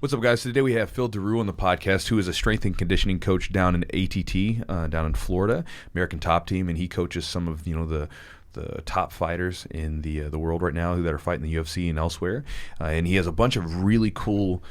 What's up, guys? So today we have Phil Daru on the podcast, who is a strength and conditioning coach down in ATT, down in Florida, American Top Team, and he coaches some of the top fighters in the world right now that are fighting the UFC and elsewhere. And he has a bunch of really cool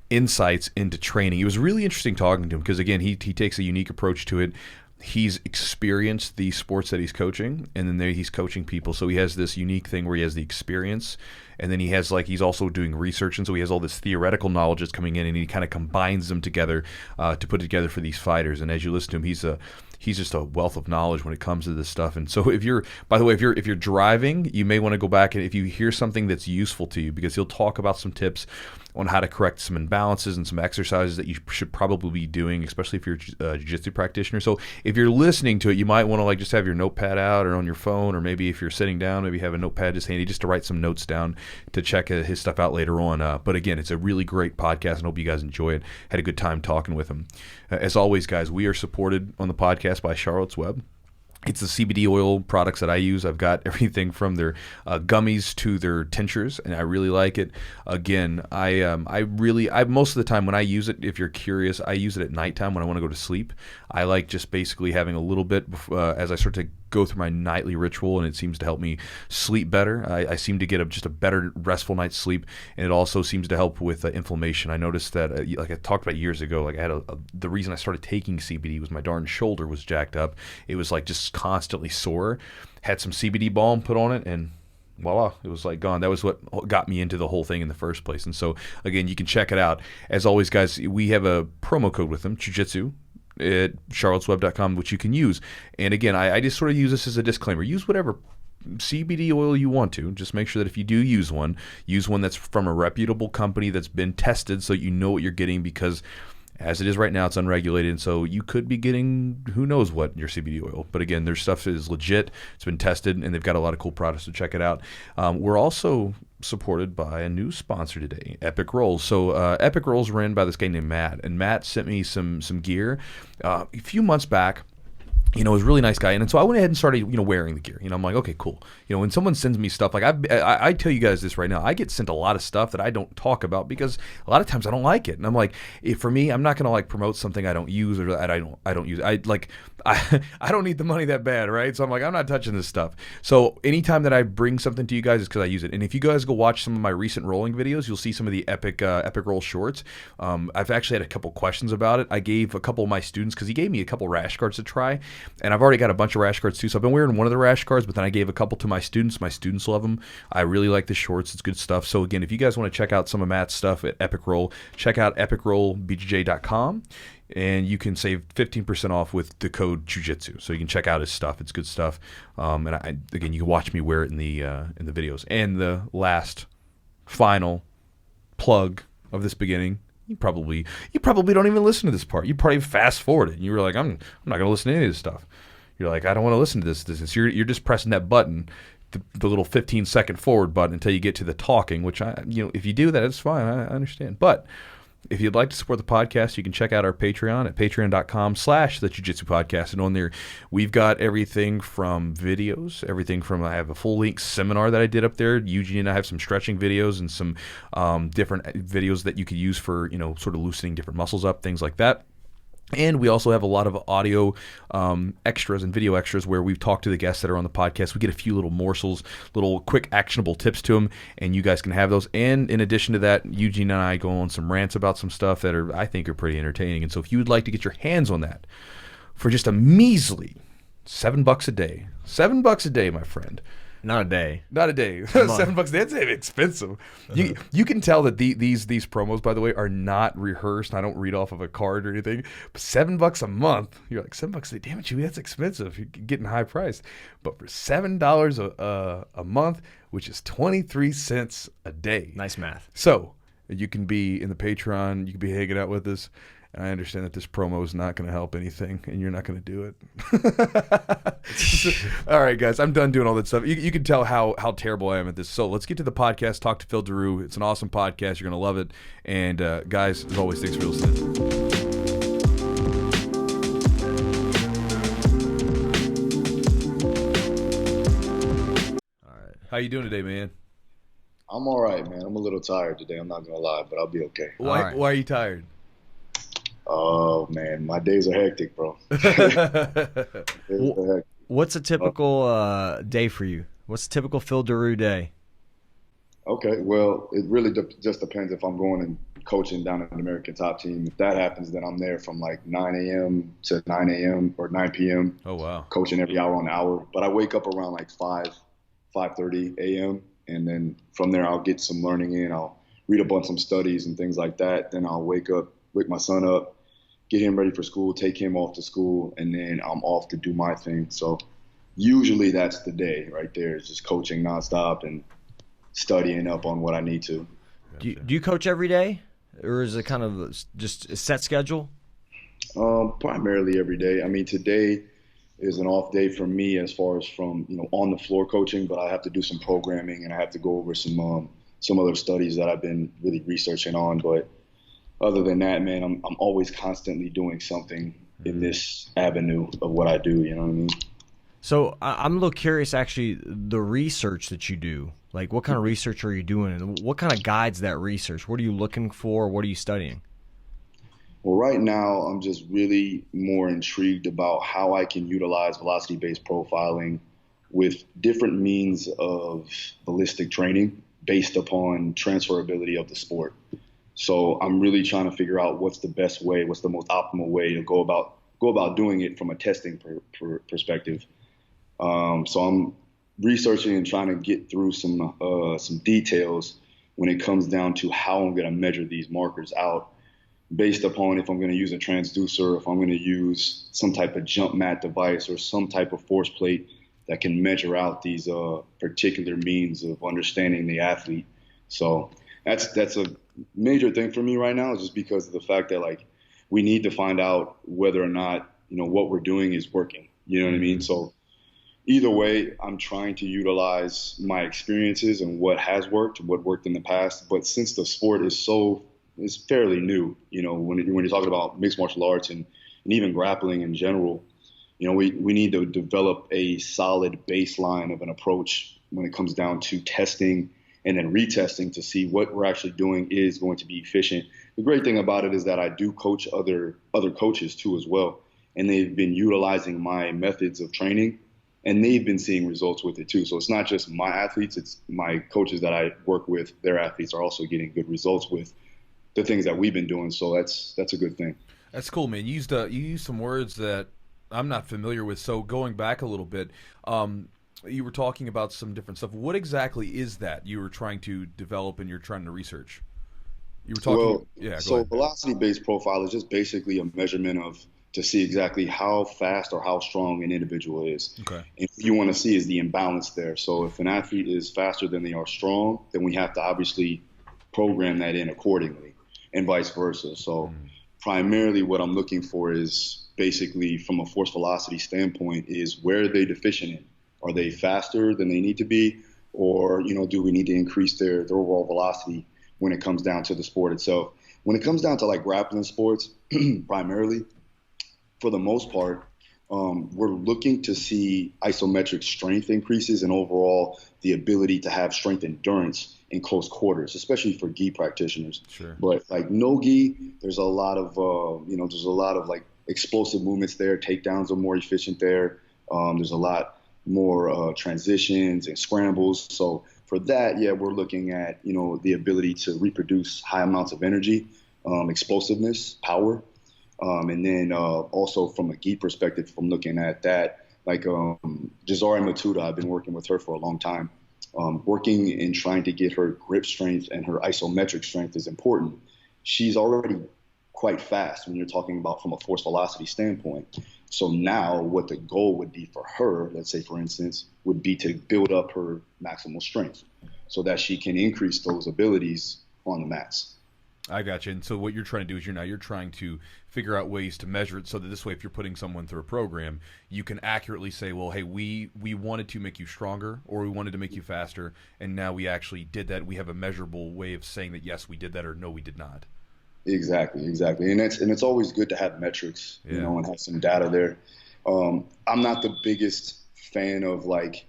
insights into training. It was really interesting talking to him because, again, he takes a unique approach to it. He's experienced the sports that he's coaching, and then he's coaching people. So he has this unique thing where he has the experience, and then he's also doing research, and so he has all this theoretical knowledge that's coming in, and he kind of combines them together to put it together for these fighters. And as you listen to him, he's just a wealth of knowledge when it comes to this stuff. And so if you're driving, you may want to go back, and if you hear something that's useful to you, because he'll talk about some tips on how to correct some imbalances and some exercises that you should probably be doing, especially if you're a jiu-jitsu practitioner. So if you're listening to it, you might want to just have your notepad out or on your phone, or maybe if you're sitting down, maybe have a notepad just handy just to write some notes down to check his stuff out later on. But again, it's a really great podcast, and I hope you guys enjoy it. Had a good time talking with him. As always, guys, we are supported on the podcast by Charlotte's Web. It's the CBD oil products that I use. I've got everything from their gummies to their tinctures, and I really like it. Again, I most of the time when I use it, if you're curious, I use it at nighttime when I want to go to sleep. I like just basically having a little bit as I start to go through my nightly ritual, and it seems to help me sleep better. I seem to get just a better restful night's sleep, and it also seems to help with inflammation. I noticed that, like I talked about years ago, I had the reason I started taking CBD was my darn shoulder was jacked up. It was just constantly sore. Had some CBD balm put on it, and voila, it was gone. That was what got me into the whole thing in the first place. And so, again, you can check it out. As always, guys, we have a promo code with them, Jiu-Jitsu, at charlottesweb.com, which you can use. And again, I just sort of use this as a disclaimer. Use whatever CBD oil you want to. Just make sure that if you do use one that's from a reputable company that's been tested, so you know what you're getting, because as it is right now, it's unregulated, and so you could be getting who knows what in your CBD oil. But again, their stuff is legit. It's been tested, and they've got a lot of cool products, so check it out. We're also supported by a new sponsor today, Epic Rolls. So Epic Rolls ran by this guy named Matt, and Matt sent me some gear a few months back. It was a really nice guy, and so I went ahead and started, wearing the gear. I'm like, okay, cool. When someone sends me stuff, I tell you guys this right now, I get sent a lot of stuff that I don't talk about because a lot of times I don't like it, and I'm like, for me, I'm not gonna promote something I don't use or that I don't use. I don't need the money that bad, right? So I'm like, I'm not touching this stuff. So anytime that I bring something to you guys, it's because I use it. And if you guys go watch some of my recent rolling videos, you'll see some of the Epic Roll shorts. I've actually had a couple questions about it. I gave a couple of my students, because he gave me a couple rash guards to try. And I've already got a bunch of rash guards too, so I've been wearing one of the rash guards, but then I gave a couple to my students. My students love them. I really like the shorts. It's good stuff. So again, if you guys want to check out some of Matt's stuff at Epic Roll, check out epicrollbjj.com, and you can save 15% off with the code Jiu-Jitsu. So you can check out his stuff. It's good stuff. And again, you can watch me wear it in the videos. And the last, final plug of this beginning. You probably don't even listen to this part. You probably fast forward it, and you were like, I'm not going to listen to any of this stuff. You're like, I don't want to listen to this. You're just pressing that button, the little 15-second forward button, until you get to the talking. Which if you do that, it's fine. I understand. But if you'd like to support the podcast, you can check out our Patreon at patreon.com/the Jiu-Jitsu Podcast. And on there, we've got everything from videos, I have a full-length seminar that I did up there. Eugene and I have some stretching videos and some different videos that you could use for, sort of loosening different muscles up, things like that. And we also have a lot of audio extras and video extras where we've talked to the guests that are on the podcast. We get a few little morsels, little quick actionable tips to them, and you guys can have those. And in addition to that, Eugene and I go on some rants about some stuff that I think are pretty entertaining. And so if you would like to get your hands on that for just a measly $7 a day, $7 a day, my friend. Not a day. $7. That's expensive. You can tell that these promos, by the way, are not rehearsed. I don't read off of a card or anything. But $7 a month, you're like, $7 a day. Damn it, Chewy, that's expensive. You're getting high priced. But for $7 a month, which is 23 cents a day. Nice math. So you can be in the Patreon. You can be hanging out with us. I understand that this promo is not going to help anything, and you're not going to do it. All right, guys, I'm done doing all that stuff. You can tell how terrible I am at this. So let's get to the podcast, talk to Phil Daru. It's an awesome podcast. You're going to love it. And, guys, as always, thanks for listening. All right. How you doing today, man? I'm all right, man. I'm a little tired today. I'm not gonna lie, but I'll be okay. All Why right. why are you tired? Oh man, my days are hectic, bro. Days Wh- are hectic. What's a Uh, typical day for you? What's a typical Phil Daru day? okay, well, it really just depends if I'm going and coaching down at an American Top Team. If that happens, then I'm there from like 9 a.m. to 9 a.m. or 9 p.m. Oh wow. coaching every hour on the hour. But I wake up around like 5:30 a.m. and then from there I'll get some learning in. I'll read up on some studies and things like that. Then I'll wake my son up, get him ready for school, take him off to school, and then I'm off to do my thing. So usually that's the day right there. Is just coaching nonstop and studying up on what I need to. Gotcha. Do you coach every day, or is it kind of just a set schedule? Primarily every day. I mean, today is an off day for me as far as from on the floor coaching, but I have to do some programming and I have to go over some other studies that I've been really researching on. But other than that, man, I'm always constantly doing something in Mhm. this avenue of what I do. You know what I mean? So I'm a little curious, actually, the research that you do. Like, what kind of research are you doing, and what kind of guides that research? What are you looking for? What are you studying? Well, right now, I'm just really more intrigued about how I can utilize velocity-based profiling with different means of ballistic training based upon transferability of the sport. So I'm really trying to figure out what's the best way, what's the most optimal way to go about doing it from a testing perspective. So I'm researching and trying to get through some details when it comes down to how I'm going to measure these markers out based upon if I'm going to use a transducer, if I'm going to use some type of jump mat device or some type of force plate that can measure out these particular means of understanding the athlete. So that's a major thing for me right now, is just because of the fact that like we need to find out whether or not what we're doing is working. You know what I mean? Mhm. So either way, I'm trying to utilize my experiences and what has worked, what worked in the past. But since the sport is fairly new, when you're talking about mixed martial arts and even grappling in general, we need to develop a solid baseline of an approach when it comes down to testing and then retesting to see what we're actually doing is going to be efficient. The great thing about it is that I do coach other coaches too as well, and they've been utilizing my methods of training, and they've been seeing results with it too. So it's not just my athletes; it's my coaches that I work with. Their athletes are also getting good results with the things that we've been doing. So that's a good thing. That's cool, man. You used some words that I'm not familiar with. So going back a little bit, you were talking about some different stuff. What exactly is that you were trying to develop and you're trying to research? You were talking. Well, Yeah, go so ahead. velocity-based profile is just basically a measurement of to see exactly how fast or how strong an individual is. Okay. And what you want to see is the imbalance there. So if an athlete is faster than they are strong, then we have to obviously program that in accordingly, and vice versa. So Mm. primarily what I'm looking for is basically from a force velocity standpoint is where are they deficient in? Are they faster than they need to be? Or, do we need to increase their overall velocity when it comes down to the sport itself? When it comes down to like grappling sports, primarily, for the most part, we're looking to see isometric strength increases and overall the ability to have strength endurance in close quarters, especially for gi practitioners. Sure. But like no gi, there's a lot of there's a lot of like explosive movements there. Takedowns are more efficient there. There's a lot more transitions and scrambles. So for that, yeah, we're looking at the ability to reproduce high amounts of energy, explosiveness, power. And then also from a gi perspective, from looking at that, like Jazari Matuda, I've been working with her for a long time. Working and trying to get her grip strength and her isometric strength is important. She's already quite fast when you're talking about from a force velocity standpoint. So now what the goal would be for her, let's say for instance, would be to build up her maximal strength so that she can increase those abilities on the mats. I got you. And so what you're trying to do is you're trying to figure out ways to measure it so that this way, if you're putting someone through a program, you can accurately say, well, hey, we wanted to make you stronger or we wanted to make you faster, and now we actually did that. We have a measurable way of saying that yes, we did that, or no, we did not. Exactly, exactly. And it's always good to have metrics, Yeah. and have some data there. I'm not the biggest fan of like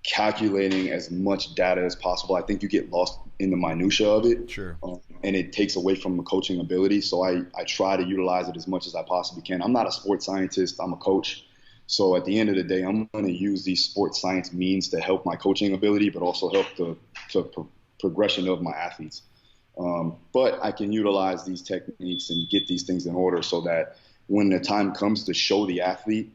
calculating as much data as possible. I think you get lost in the minutia of it. Sure. And it takes away from the coaching ability. So I try to utilize it as much as I possibly can. I'm not a sports scientist. I'm a coach. So at the end of the day, I'm going to use these sports science means to help my coaching ability, but also help the progression of my athletes. But I can utilize these techniques and get these things in order so that when the time comes to show the athlete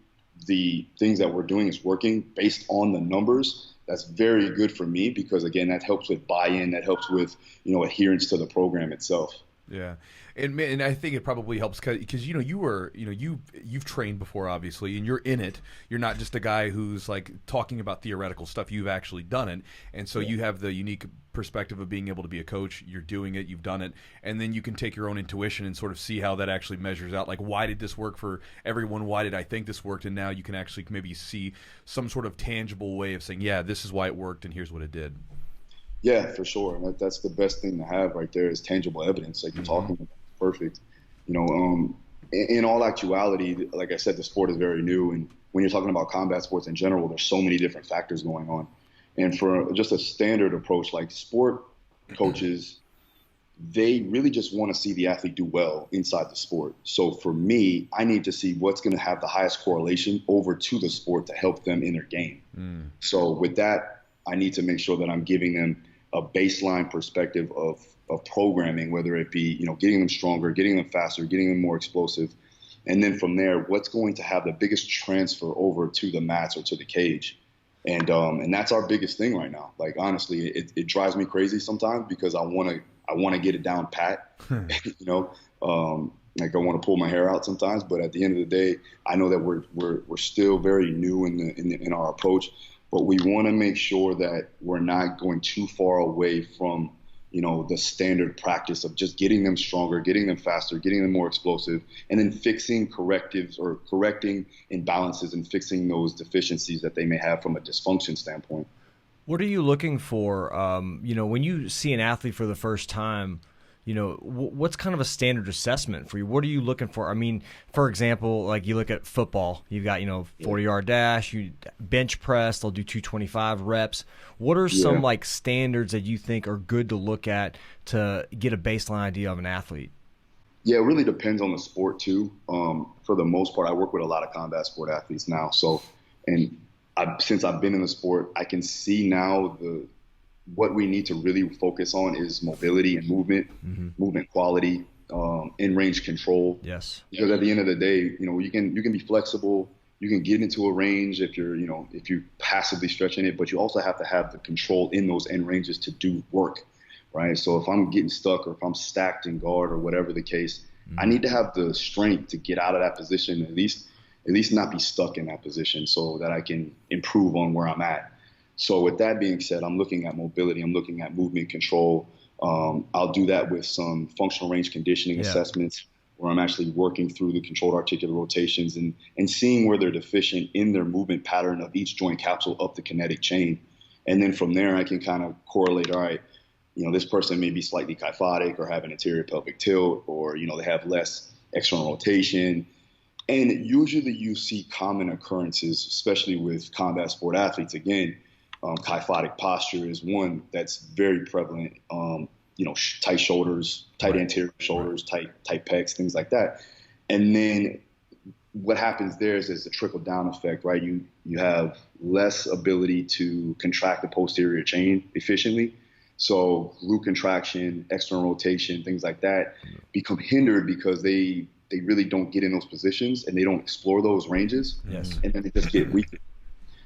the things that we're doing is working based on the numbers, that's very good for me because, again, that helps with buy-in, that helps with, adherence to the program itself. Yeah. And I think it probably helps because you've trained before, obviously, and you're in it. You're not just a guy who's like talking about theoretical stuff. You've actually done it, and so you have the unique perspective of being able to be a coach. You're doing it, you've done it, and then you can take your own intuition and sort of see how that actually measures out. Like, why did this work for everyone? Why did I think this worked? And now you can actually maybe see some sort of tangible way of saying, yeah, this is why it worked, and here's what it did. Yeah, for sure. And that's the best thing to have right there is tangible evidence. Like you're talking about, perfect. In all actuality, like I said, the sport is very new. And when you're talking about combat sports in general, there's so many different factors going on. And for just a standard approach, like sport coaches, they really just want to see the athlete do well inside the sport. So for me, I need to see what's going to have the highest correlation over to the sport to help them in their game. So with that, I need to make sure that I'm giving them a baseline perspective of programming, whether it be, getting them stronger, getting them faster, getting them more explosive. And then from there, what's going to have the biggest transfer over to the mats or to the cage. And that's our biggest thing right now. Like, honestly, it drives me crazy sometimes because I want to get it down pat, like I want to pull my hair out sometimes, but at the end of the day, I know that we're still very new in our approach, but we want to make sure that we're not going too far away from, the standard practice of just getting them stronger, getting them faster, getting them more explosive, and then fixing correctives or correcting imbalances and fixing those deficiencies that they may have from a dysfunction standpoint. What are you looking for, when you see an athlete for the first time? What's kind of a standard assessment for you? What are you looking for? I mean, for example, like you look at football, you've got, 40-yard dash, you bench press, they'll do 225 reps. What are some like standards that you think are good to look at to get a baseline idea of an athlete? Yeah, it really depends on the sport too. For the most part, I work with a lot of combat sport athletes now. So, since I've been in the sport, I can see now what we need to really focus on is mobility and movement quality, in-range control. Yes. Because at the end of the day, you can be flexible. You can get into a range if you're passively stretching it, but you also have to have the control in those end ranges to do work, right? So if I'm getting stuck or if I'm stacked in guard or whatever the case, I need to have the strength to get out of that position, at least not be stuck in that position so that I can improve on where I'm at. So with that being said, I'm looking at mobility. I'm looking at movement control. I'll do that with some functional range conditioning assessments where I'm actually working through the controlled articular rotations and seeing where they're deficient in their movement pattern of each joint capsule up the kinetic chain. And then from there, I can kind of correlate, all right, this person may be slightly kyphotic or have an anterior pelvic tilt, or, they have less external rotation. And usually you see common occurrences, especially with combat sport athletes. Again, kyphotic posture is one that's very prevalent. Tight shoulders, tight anterior shoulders, tight pecs, things like that. And then what happens there is a trickle down effect, right? You have less ability to contract the posterior chain efficiently. So glute contraction, external rotation, things like that become hindered because they really don't get in those positions and they don't explore those ranges. Yes. And then they just get weaker.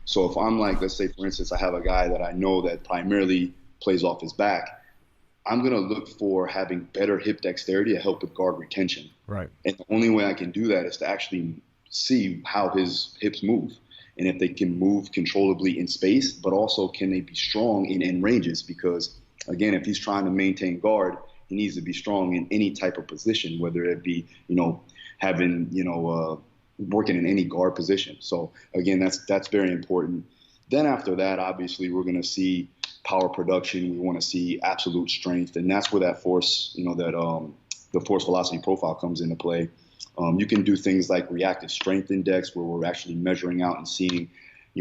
So if I'm like, let's say, for instance, I have a guy that I know that primarily plays off his back, I'm going to look for having better hip dexterity to help with guard retention. Right. And the only way I can do that is to actually see how his hips move and if they can move controllably in space, but also can they be strong in end ranges? Because, again, if he's trying to maintain guard, he needs to be strong in any type of position, whether it be, working in any guard position. So again, that's very important. Then after that, obviously, we're going to see power production. We want to see absolute strength, and that's where that force, the force velocity profile comes into play. You can do things like reactive strength index, where we're actually measuring out and seeing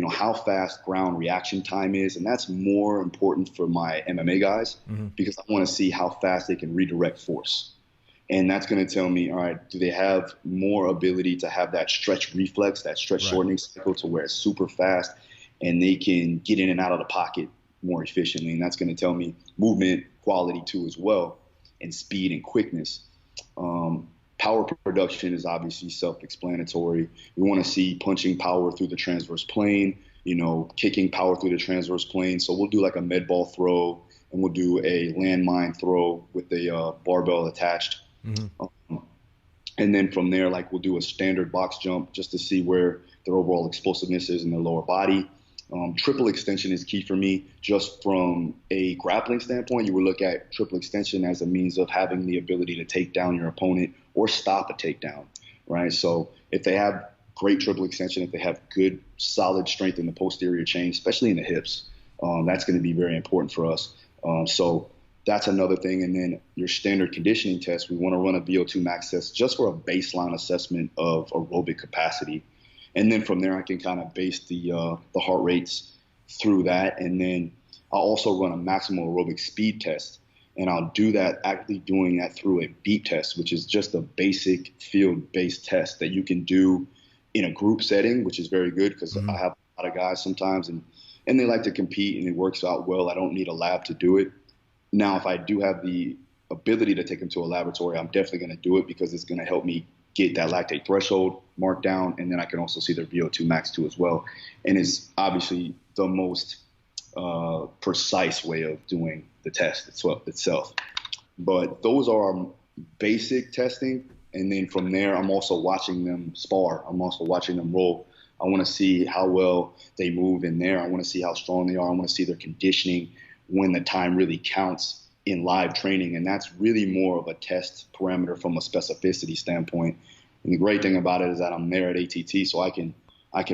how fast ground reaction time is. And that's more important for my MMA guys because I want to see how fast they can redirect force. And that's going to tell me, all right, do they have more ability to have that stretch reflex, that stretch shortening cycle to where it's super fast and they can get in and out of the pocket more efficiently. And that's going to tell me movement quality too as well, and speed and quickness. Power production is obviously self-explanatory. We want to see punching power through the transverse plane, kicking power through the transverse plane. So we'll do like a med ball throw, and we'll do a landmine throw with a barbell attached. And then from there, like we'll do a standard box jump just to see where their overall explosiveness is in their lower body. Triple extension is key for me. Just from a grappling standpoint, you would look at triple extension as a means of having the ability to take down your opponent or stop a takedown, right? So if they have great triple extension, if they have good, solid strength in the posterior chain, especially in the hips, that's going to be very important for us. So that's another thing. And then your standard conditioning test, we want to run a VO2 max test just for a baseline assessment of aerobic capacity. And then from there, I can kind of base the heart rates through that. And then I'll also run a maximal aerobic speed test. And I'll do that, actually doing that through a beep test, which is just a basic field-based test that you can do in a group setting, which is very good because I have a lot of guys sometimes and they like to compete and it works out well. I don't need a lab to do it. Now, if I do have the ability to take them to a laboratory, I'm definitely going to do it because it's going to help me get that lactate threshold marked down, and then I can also see their VO2 max too as well. And it's obviously the most precise way of doing the test itself. But those are our basic testing, and then from there, I'm also watching them spar. I'm also watching them roll. I want to see how well they move in there. I want to see how strong they are. I want to see their conditioning when the time really counts in live training, and that's really more of a test parameter from a specificity standpoint. And the great thing about it is that I'm there at ATT, so I can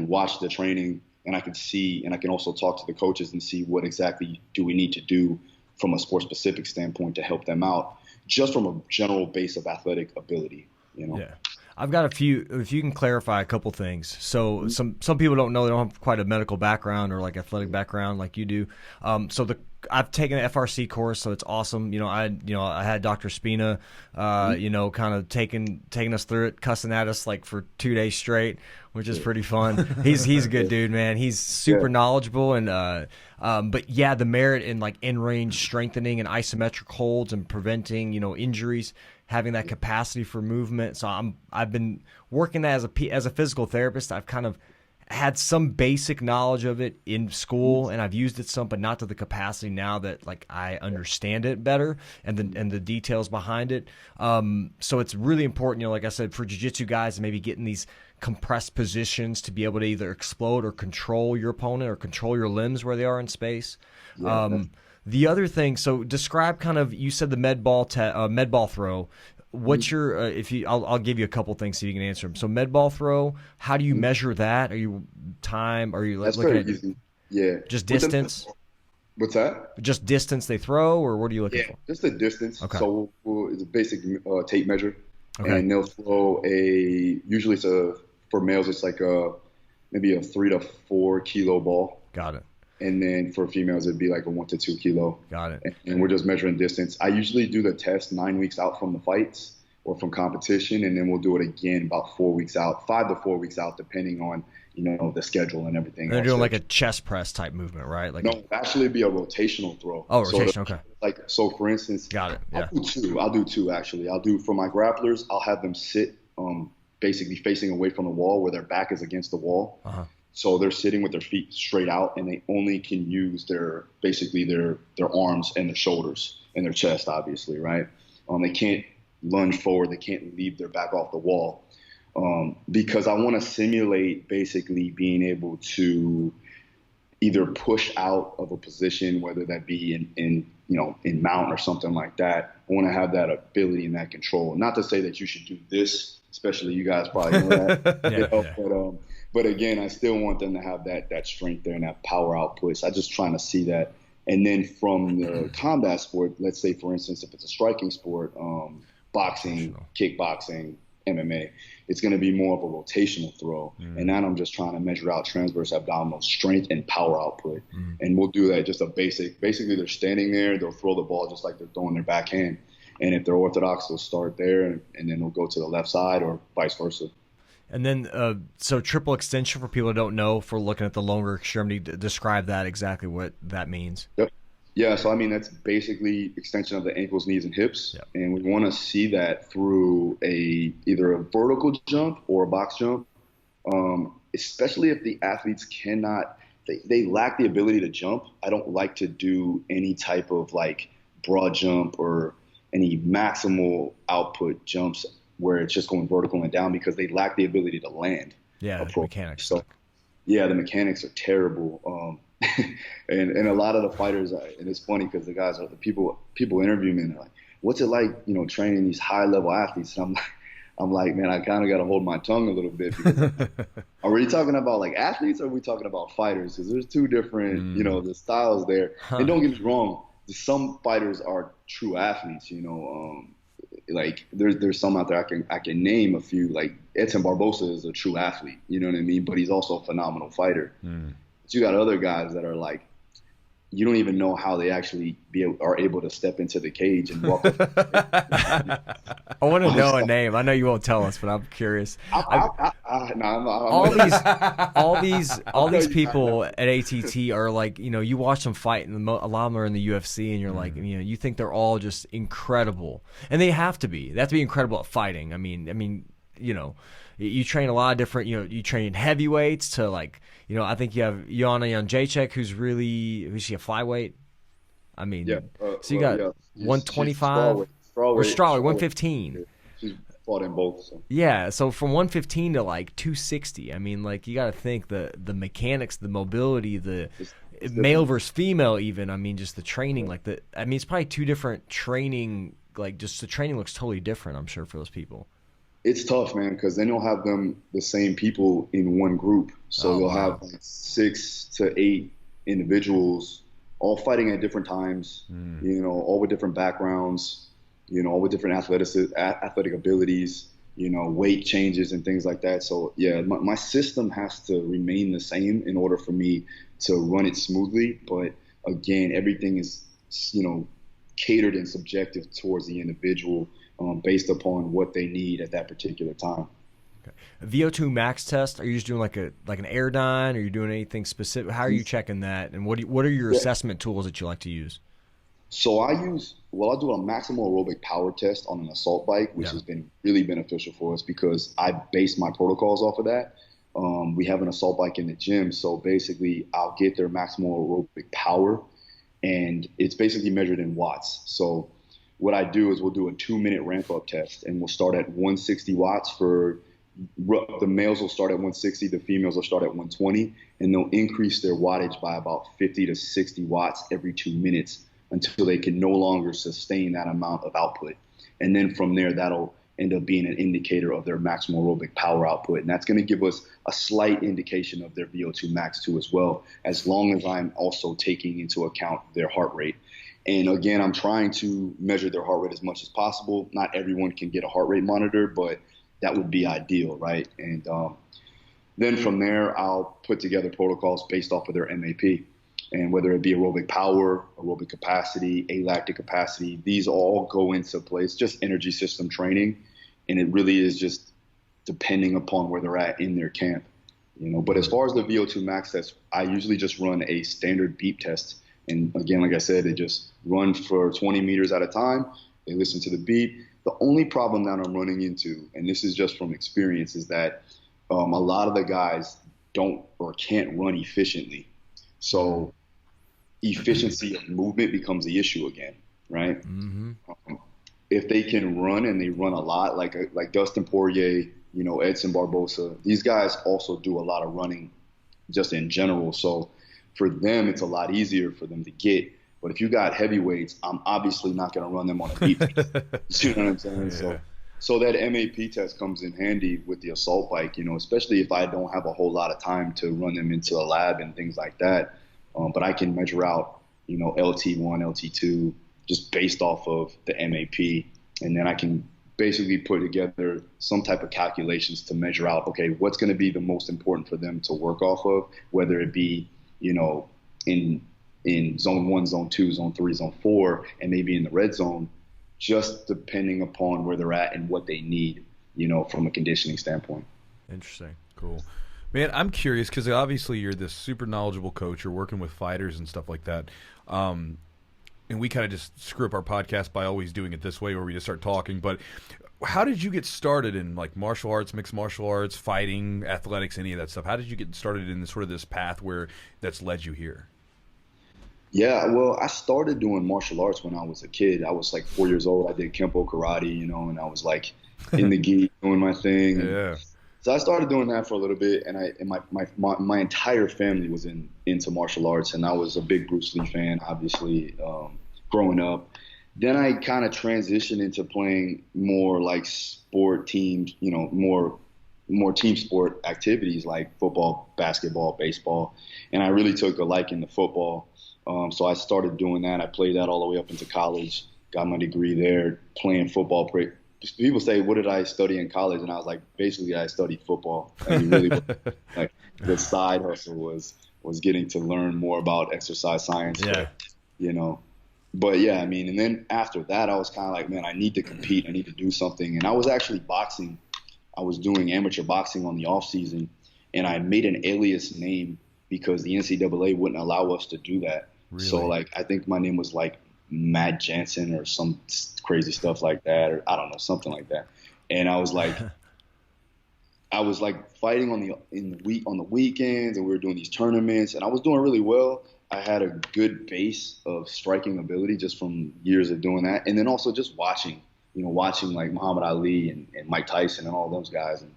watch the training and I can see, and I can also talk to the coaches and see what exactly do we need to do from a sport specific standpoint to help them out, just from a general base of athletic ability. Yeah. I've got a few, if you can clarify a couple things. So some people don't know, they don't have quite a medical background or like athletic background like you do. I've taken an FRC course, so it's awesome. I had Dr. Spina, kind of taking us through it, cussing at us like for 2 days straight, which is pretty fun. He's a good dude, man. He's super knowledgeable, and but yeah, the merit in like in range strengthening and isometric holds and preventing injuries, having that capacity for movement. So I've been working that as a physical therapist. I've kind of had some basic knowledge of it in school, and I've used it some, but not to the capacity now that like I understand it better and the details behind it. So it's really important, like I said, for jiu-jitsu guys to maybe get in these compressed positions to be able to either explode or control your opponent or control your limbs where they are in space. The other thing, so describe kind of, you said the med ball throw. What's your I'll give you a couple things so you can answer them. So med ball throw, how do you measure that? Are you That's looking very at easy. Yeah. just distance? What's that? Just distance they throw, or what are you looking for? Just the distance. Okay. So it's a basic tape measure. Okay. And they'll throw usually for males, it's like maybe a 3 to 4 kilo ball. Got it. And then for females, it'd be like a 1 to 2 kilo. Got it. And we're just measuring distance. I usually do the test 9 weeks out from the fights or from competition, and then we'll do it again about 4 weeks out, 5 to 4 weeks out, depending on the schedule and everything. They're doing like a chest press type movement, right? Like it'd actually be a rotational throw. Oh, rotation. Okay. So for instance, got it. Yeah. I'll do two actually. I'll do for my grapplers. I'll have them sit basically facing away from the wall where their back is against the wall. Uh-huh. So they're sitting with their feet straight out, and they only can use their arms and their shoulders and their chest, obviously, right? They can't lunge forward. They can't leave their back off the wall because I want to simulate basically being able to either push out of a position, whether that be in mount or something like that. I want to have that ability and that control. Not to say that you should do this, especially you guys probably know that. But again, I still want them to have that strength there and that power outputs. I'm just trying to see that. And then from the combat sport, let's say, for instance, if it's a striking sport, boxing, kickboxing, MMA. It's going to be more of a rotational throw. And now I'm just trying to measure out transverse abdominal strength and power output. And we'll do that just a basic. Basically, they're standing there. They'll throw the ball just like they're throwing their backhand. And if they're orthodox, they'll start there, and then they'll go to the left side or vice versa. And then, so triple extension, for people who don't know, for looking at the longer extremity, describe that, exactly what that means. Yep. Yeah, so I mean, that's basically extension of the ankles, knees, and hips. Yep. And we want to see that through either a vertical jump or a box jump, especially if the athletes they lack the ability to jump. I don't like to do any type of like broad jump or any maximal output jumps where it's just going vertical and down, because they lack the ability to land. Yeah, the mechanics. So, yeah, the mechanics are terrible. And a lot of the fighters, and it's funny because the people interview me and they're like, "What's it like, training these high level athletes?" And I'm like, man, I kind of got to hold my tongue a little bit. Because are we talking about like athletes, or are we talking about fighters? Because there's two different, the styles there. And don't get me wrong, some fighters are true athletes. Like there's some out there I can name a few. Like Edson Barbosa is a true athlete, you know what I mean? But he's also a phenomenal fighter. But you got other guys that are like, you don't even know how they actually are able to step into the cage and walk. I want to know a name. I know you won't tell us, but I'm curious. All these people at ATT are like, you watch them fight, and a lot of them are in the UFC, and you're like, you think they're all just incredible, and they have to be. They have to be incredible at fighting. I mean, you train a lot of different. You train heavyweights to like. I think you have Joanna Jędrzejczyk, who's she a flyweight? I mean, so you got 125 or strawweight, 115. Yeah, she's fought in both. So. Yeah, so from 115 to like 260. I mean, like you got to think the mechanics, the mobility, it's male versus female, even. I mean, just the training, it's probably two different training. Like just the training looks totally different, I'm sure, for those people. It's tough, man, because then you'll have the same people in one group. So you'll have like 6 to 8 individuals all fighting at different times, all with different backgrounds, all with different athletic abilities, weight changes and things like that. So, yeah, my system has to remain the same in order for me to run it smoothly. But, again, everything is, catered and subjective towards the individual. Based upon what they need at that particular time. Okay. VO2 max test, are you just doing like an Airdyne? Are you doing anything specific? How are you checking that? And what are your assessment tools that you like to use? So I do a maximal aerobic power test on an assault bike, which has been really beneficial for us because I base my protocols off of that. We have an assault bike in the gym, so basically I'll get their maximal aerobic power, and it's basically measured in watts. So what I do is we'll do a 2-minute ramp-up test, and we'll start at 160 watts for the males will start at 160, the females will start at 120, and they'll increase their wattage by about 50 to 60 watts every 2 minutes until they can no longer sustain that amount of output. And then from there, that'll end up being an indicator of their maximal aerobic power output. And that's going to give us a slight indication of their VO2 max too as well, as long as I'm also taking into account their heart rate. And again, I'm trying to measure their heart rate as much as possible. Not everyone can get a heart rate monitor, but that would be ideal, right? And then from there, I'll put together protocols based off of their MAP. And whether it be aerobic power, aerobic capacity, alactic capacity, these all go into place, just energy system training. And it really is just depending upon where they're at in their camp. But as far as the VO2 max test, I usually just run a standard beep test. And again, like I said, they just run for 20 meters at a time. They listen to the beep. The only problem that I'm running into, and this is just from experience, is that a lot of the guys don't or can't run efficiently. So efficiency of movement becomes the issue again, right? Mm-hmm. If they can run and they run a lot, like Dustin Poirier, Edson Barbosa, these guys also do a lot of running just in general. So for them, it's a lot easier for them to get. But if you got heavyweights, I'm obviously not going to run them on a beat. You know what I'm saying? Yeah. So that MAP test comes in handy with the assault bike, especially if I don't have a whole lot of time to run them into a lab and things like that. But I can measure out, LT1, LT2, just based off of the MAP. And then I can basically put together some type of calculations to measure out, okay, what's going to be the most important for them to work off of, whether it be, in zone 1, zone 2, zone 3, zone 4, and maybe in the red zone, just depending upon where they're at and what they need, from a conditioning standpoint. Interesting. Cool. Man, I'm curious because obviously you're this super knowledgeable coach. You're working with fighters and stuff like that. And we kind of just screw up our podcast by always doing it this way where we just start talking. But how did you get started in like martial arts, mixed martial arts, fighting, athletics, any of that stuff? How did you get started in sort of this path that's led you here? Yeah, well, I started doing martial arts when I was a kid. I was like 4 years old. I did Kempo karate, and I was like in the gi doing my thing. Yeah. So I started doing that for a little bit, and my entire family was into martial arts, and I was a big Bruce Lee fan, obviously, growing up. Then I kind of transitioned into playing more like sport teams, more team sport activities like football, basketball, baseball, and I really took a liking to football. So I started doing that. I played that all the way up into college, got my degree there, playing football. People say, what did I study in college? And I was like, basically, I studied football. Really, like the side hustle was getting to learn more about exercise science. Yeah. But yeah, and then after that, I was kind of like, man, I need to compete. I need to do something. And I was actually boxing. I was doing amateur boxing on the off season, and I made an alias name because the NCAA wouldn't allow us to do that. Really? So like, I think my name was like Matt Jansen or some crazy stuff like that, or I don't know, something like that. And I was like fighting on the weekends, and we were doing these tournaments, and I was doing really well. I had a good base of striking ability just from years of doing that, and then also just watching like Muhammad Ali and Mike Tyson and all those guys. And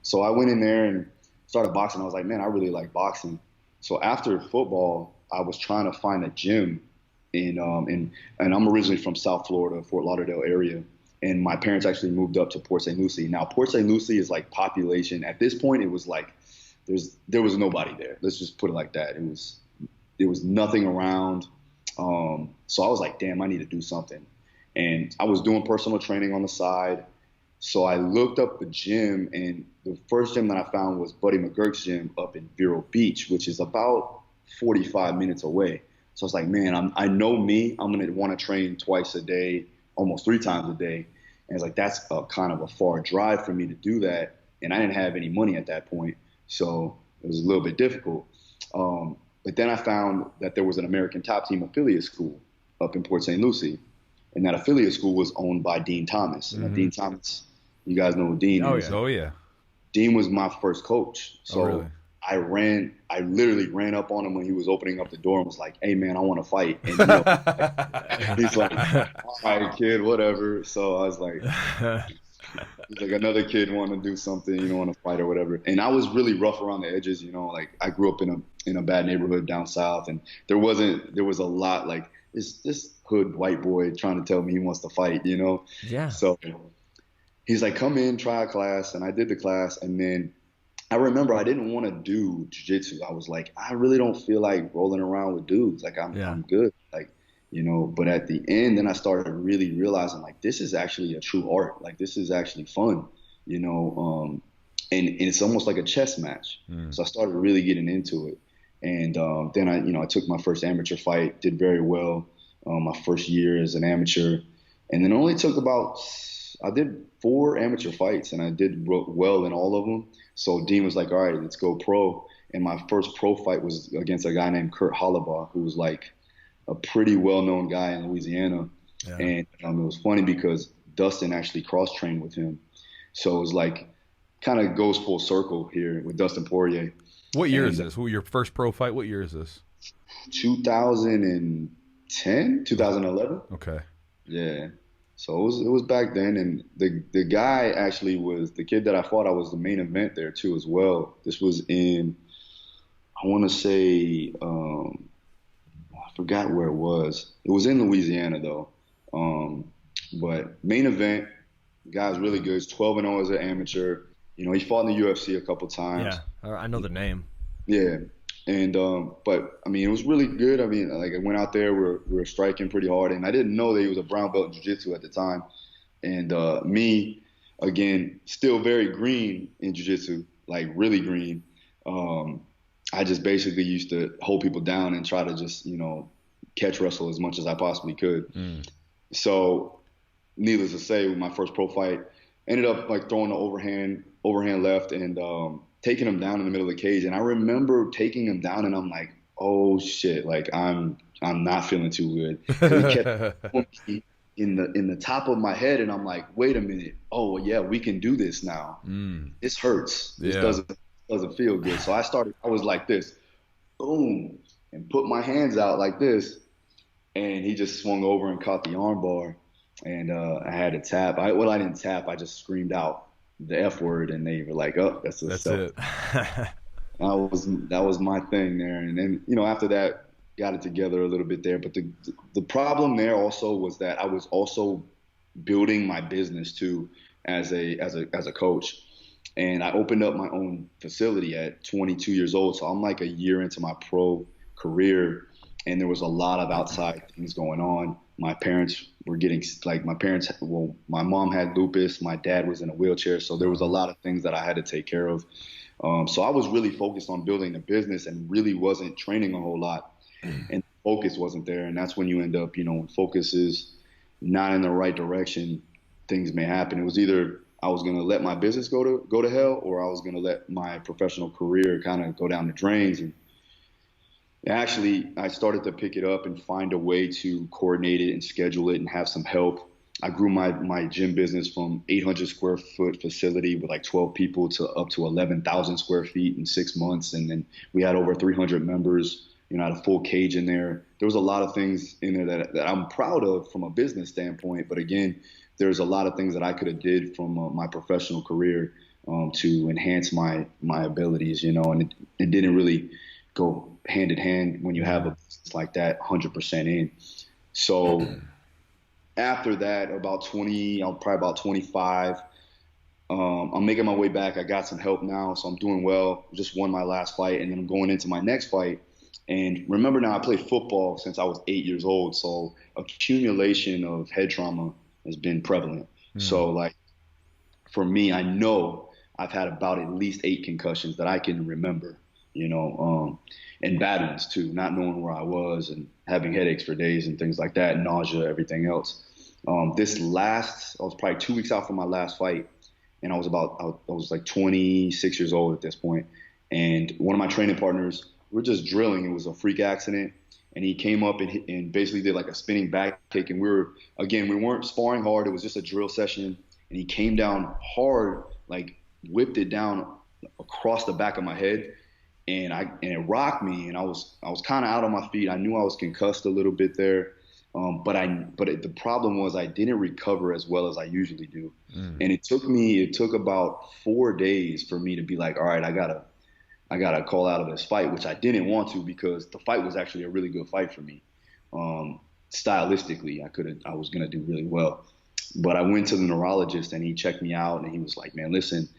so I went in there and started boxing. I was like, man, I really like boxing. So after football, I was trying to find a gym and I'm originally from South Florida, Fort Lauderdale area. And my parents actually moved up to Port St. Lucie. Now, Port St. Lucie is like population. At this point, it was like there was nobody there. Let's just put it like that. There was nothing around. So I was like, damn, I need to do something. And I was doing personal training on the side. So I looked up the gym, and the first gym that I found was Buddy McGurk's gym up in Vero Beach, which is about 45 minutes away. So I was like, man, I know me. I'm going to want to train twice a day, almost 3 times a day. And it's like, that's kind of a far drive for me to do that. And I didn't have any money at that point. So it was a little bit difficult. But then I found that there was an American Top Team affiliate school up in Port St. Lucie. And that affiliate school was owned by Dean Thomas. And Dean Thomas, you guys know who Dean is. Oh, yeah. Dean was my first coach. So really? I literally ran up on him when he was opening up the door and was like, hey, man, I want to fight. And he's like, all right, kid, whatever. So I was like, he's like, another kid want to do something, want to fight or whatever. And I was really rough around the edges, like I grew up in a bad neighborhood down south, and there was a lot like this hood white boy trying to tell me he wants to fight, Yeah. So he's like, come in, try a class. And I did the class. And then I remember I didn't want to do jiu-jitsu. I was like, I really don't feel like rolling around with dudes. Like I'm good. Like, but at the end, then I started really realizing like, this is actually a true art. Like this is actually fun, and it's almost like a chess match. So I started really getting into it. And then I took my first amateur fight, did very well my first year as an amateur. And then it only took I did 4 amateur fights, and I did well in all of them. So Dean was like, all right, let's go pro. And my first pro fight was against a guy named Kurt Hollabaugh, who was like a pretty well-known guy in Louisiana. Yeah. And it was funny because Dustin actually cross-trained with him. So it was like kind of goes full circle here with Dustin Poirier. What year is this? Your first pro fight, what year is this? 2010, 2011. Okay. Yeah. So it was back then, and the guy actually was the kid that I fought. I was the main event there too as well. This was in, I want to say, I forgot where it was. It was in Louisiana though. But main event, the guy's really good. He's 12-0 as an amateur. He fought in the UFC a couple times. Yeah, I know the name. Yeah. And but it was really good. Like I went out there, we were striking pretty hard, and I didn't know that he was a brown belt in jiu-jitsu at the time. And me, again, still very green in jiu-jitsu, like really green. I just basically used to hold people down and try to just, catch wrestle as much as I possibly could. So needless to say, with my first pro fight, ended up like throwing the overhand left and taking him down in the middle of the cage. And I remember taking him down and I'm like, oh shit, like I'm not feeling too good. 'Cause he kept me in the top of my head and I'm like, wait a minute. Oh yeah, we can do this now. This hurts. This doesn't feel good. So I was like this, boom, and put my hands out like this. And he just swung over and caught the armbar. And I had to tap. I didn't tap. I just screamed out the F word, and they were like, "Oh, that's it." That was my thing there. And then after that, got it together a little bit there. But the problem there also was that I was also building my business too as a coach. And I opened up my own facility at 22 years old. So I'm like a year into my pro career, and there was a lot of outside things going on. My parents were getting my mom had lupus, my dad was in a wheelchair, so there was a lot of things that I had to take care of. So I was really focused on building the business and really wasn't training a whole lot, and focus wasn't there. And that's when you end up, when focus is not in the right direction, things may happen. It was either I was going to let my business go to hell, or I was going to let my professional career kind of go down the drains. And actually, I started to pick it up and find a way to coordinate it and schedule it and have some help. I grew my gym business from 800 square foot facility with like 12 people to up to 11,000 square feet in 6 months. And then we had over 300 members, had a full cage in there. There was a lot of things in there that I'm proud of from a business standpoint. But again, there's a lot of things that I could have did from my professional career to enhance my abilities, and it didn't really go hand in hand when you have a business like that 100% in. So after that, I'm probably about 25. I'm making my way back. I got some help now, so I'm doing well. Just won my last fight, and then I'm going into my next fight. And remember now, I played football since I was 8 years old, so accumulation of head trauma has been prevalent. So like for me, I know I've had about at least 8 concussions that I can remember, and bad ones too, not knowing where I was and having headaches for days and things like that, nausea, everything else. I was probably 2 weeks out from my last fight, and I was like 26 years old at this point. And one of my training partners, we're just drilling. It was a freak accident. And he came up and basically did like a spinning back kick. And we weren't sparring hard. It was just a drill session. And he came down hard, like whipped it down across the back of my head. And it rocked me. And I was kind of out on my feet. I knew I was concussed a little bit there. But the problem was I didn't recover as well as I usually do. And it took about 4 days for me to be like, all right, I gotta call out of this fight, which I didn't want to because the fight was actually a really good fight for me. Stylistically, I was gonna do really well, but I went to the neurologist and he checked me out and he was like, "Man, listen,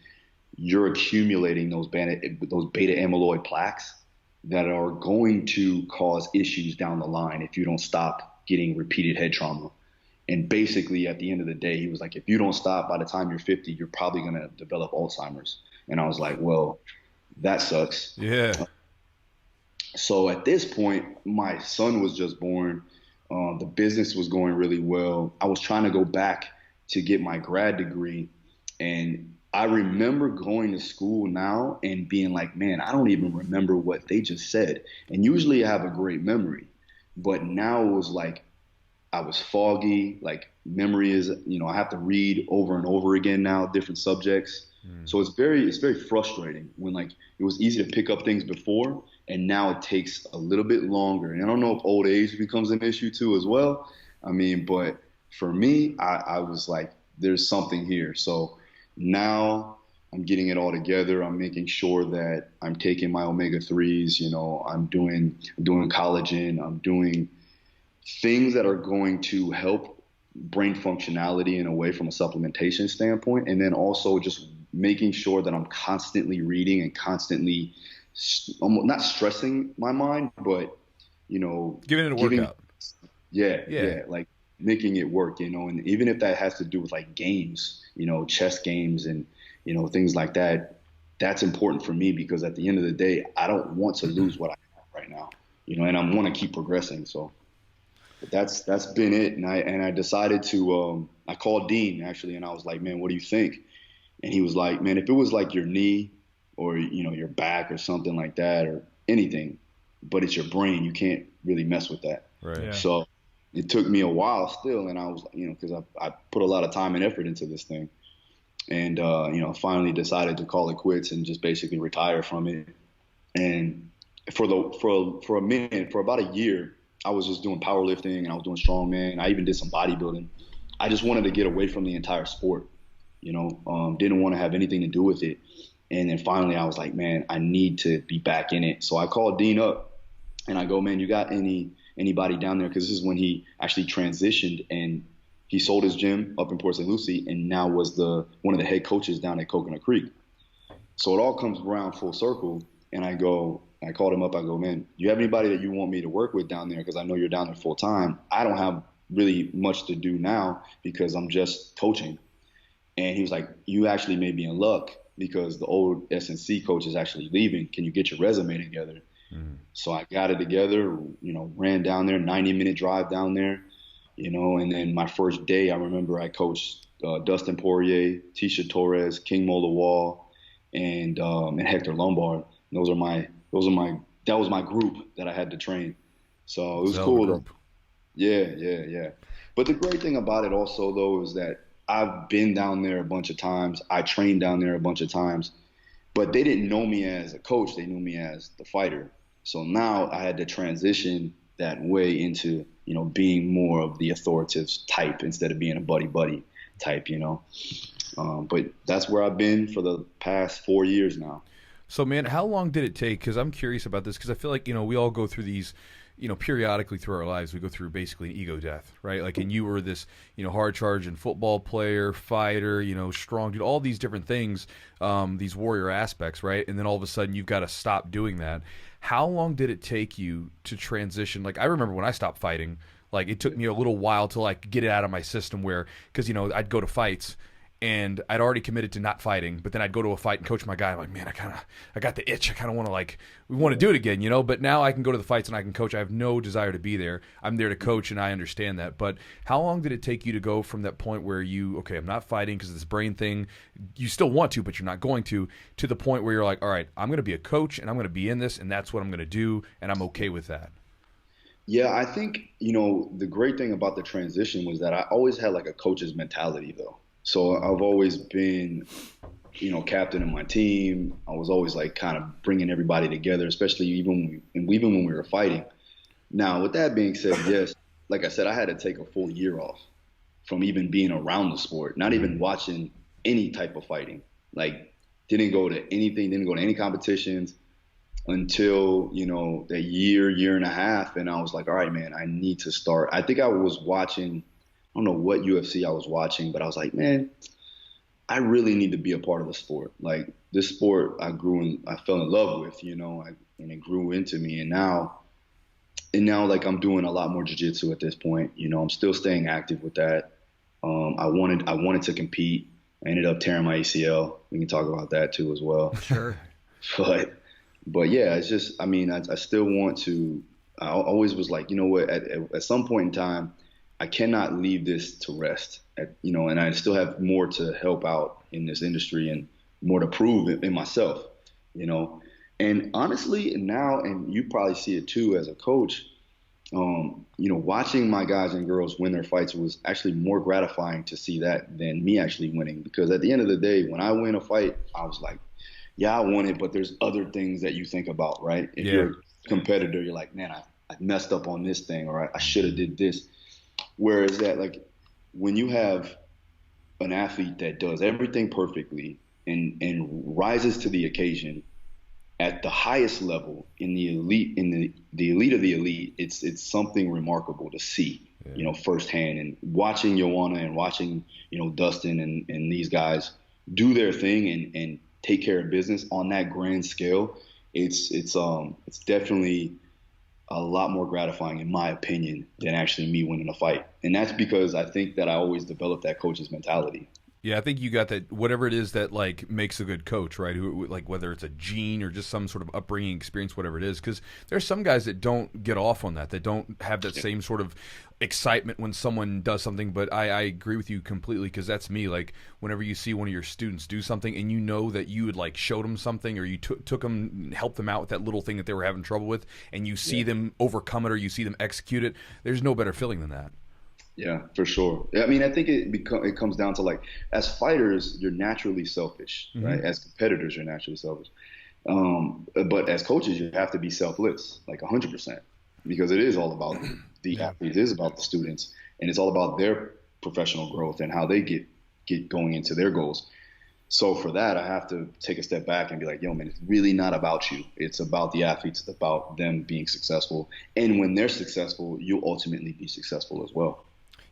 you're accumulating those beta amyloid plaques that are going to cause issues down the line if you don't stop getting repeated head trauma." And basically, at the end of the day, he was like, "If you don't stop by the time you're 50, you're probably gonna develop Alzheimer's." And I was like, "Well, that sucks." Yeah. So at this point, my son was just born. The business was going really well. I was trying to go back to get my grad degree. And I remember going to school now and being like, man, I don't even remember what they just said. And usually I have a great memory. But now it was like I was foggy. Like memory is, I have to read over and over again now, different subjects. So it's very frustrating when like it was easy to pick up things before and now it takes a little bit longer. And I don't know if old age becomes an issue too as well. I mean, but for me, I was like, there's something here. So now I'm getting it all together. I'm making sure that I'm taking my omega-3s, I'm doing collagen, I'm doing things that are going to help brain functionality in a way from a supplementation standpoint. And then also just making sure that I'm constantly reading and constantly not stressing my mind, but, giving it a workout. Yeah. Like making it work, and even if that has to do with like games, chess games and, things like that, that's important for me because at the end of the day, I don't want to lose what I have right now, and I want to keep progressing. So but that's been it. And I decided to, I called Dean actually, and I was like, man, what do you think? And he was like, man, if it was like your knee or, your back or something like that or anything, but it's your brain, you can't really mess with that. Right. Yeah. So it took me a while still. And I was, because I put a lot of time and effort into this thing. And, finally decided to call it quits and just basically retire from it. And for a minute, for about a year, I was just doing powerlifting and I was doing strongman. I even did some bodybuilding. I just wanted to get away from the entire sport, didn't want to have anything to do with it. And then finally I was like, man, I need to be back in it. So I called Dean up and I go, man, you got anybody down there? Because this is when he actually transitioned and he sold his gym up in Port St. Lucie and now was one of the head coaches down at Coconut Creek. So it all comes around full circle. And I called him up. I go, man, do you have anybody that you want me to work with down there? Because I know you're down there full time. I don't have really much to do now because I'm just coaching. And he was like, you actually may be in luck because the old S&C coach is actually leaving. Can you get your resume together? So I got it together, ran down there, 90-minute drive down there, and then my first day, I remember I coached Dustin Poirier, Tisha Torres, King Mola Wall, and Hector Lombard. That was my group that I had to train. So it was cool. Yeah. But the great thing about it also, though, is that I've been down there a bunch of times. I trained down there a bunch of times. But they didn't know me as a coach. They knew me as the fighter. So now I had to transition that way into, being more of the authoritative type instead of being a buddy type, But that's where I've been for the past 4 years now. So, man, how long did it take? Because I'm curious about this because I feel like, we all go through these, periodically through our lives, we go through basically an ego death, right? Like, and you were this, hard charging football player, fighter, strong dude, all these different things, these warrior aspects, right? And then all of a sudden you've got to stop doing that. How long did it take you to transition? Like, I remember when I stopped fighting, like, it took me a little while to, like, get it out of my system where, because, I'd go to fights and I'd already committed to not fighting, but then I'd go to a fight and coach my guy. I'm like, man, I got the itch. I kind of want to we want to do it again, But now I can go to the fights and I can coach. I have no desire to be there. I'm there to coach, and I understand that. But how long did it take you to go from that point where I'm not fighting because of this brain thing. You still want to, but you're not going to the point where you're like, all right, I'm going to be a coach and I'm going to be in this, and that's what I'm going to do, and I'm okay with that. Yeah, I think, the great thing about the transition was that I always had like a coach's mentality, though. So I've always been, captain of my team. I was always like kind of bringing everybody together, especially even when we were fighting. Now, with that being said, yes, like I said, I had to take a full year off from even being around the sport, not even watching any type of fighting. Like, didn't go to anything, didn't go to any competitions until, that year and a half. And I was like, all right, man, I need to start. I think I was watching, I don't know what UFC I was watching, but I was like, man, I really need to be a part of the sport. Like, this sport I fell in love with, and it grew into me. And now like I'm doing a lot more jiu-jitsu at this point. I'm still staying active with that. I wanted to compete. I ended up tearing my ACL. We can talk about that too as well. Sure. But yeah, it's just, I still want to, I always was like, what, at some point in time, I cannot leave this to rest, and I still have more to help out in this industry and more to prove in myself, and honestly now, and you probably see it too as a coach, watching my guys and girls win their fights was actually more gratifying to see that than me actually winning, because at the end of the day, when I win a fight, I was like, yeah, I won it, but there's other things that you think about, right? If you're a competitor, you're like, man, I messed up on this thing, or I should have did this. Whereas that, like, when you have an athlete that does everything perfectly and rises to the occasion at the highest level in the elite, the elite of the elite, it's something remarkable to see, firsthand. And watching Joanna and watching, Dustin and these guys do their thing and take care of business on that grand scale, it's definitely a lot more gratifying, in my opinion, than actually me winning a fight. And that's because I think that I always developed that coach's mentality. Yeah, I think you got that. Whatever it is that like makes a good coach, right? Who like whether it's a gene or just some sort of upbringing experience, whatever it is. Because there's some guys that don't get off on that. That don't have that same sort of excitement when someone does something. But I agree with you completely, because that's me. Like whenever you see one of your students do something and you know that you had like showed them something, or you took them, helped them out with that little thing that they were having trouble with, and you see them overcome it, or you see them execute it. There's no better feeling than that. Yeah, for sure. I mean, I think it comes down to, like, as fighters, you're naturally selfish, right? As competitors, you're naturally selfish. But as coaches, you have to be selfless, like 100%, because it is all about the athletes, it is about the students, and it's all about their professional growth and how they get going into their goals. So for that, I have to take a step back and be like, yo, man, it's really not about you. It's about the athletes. It's about them being successful. And when they're successful, you'll ultimately be successful as well.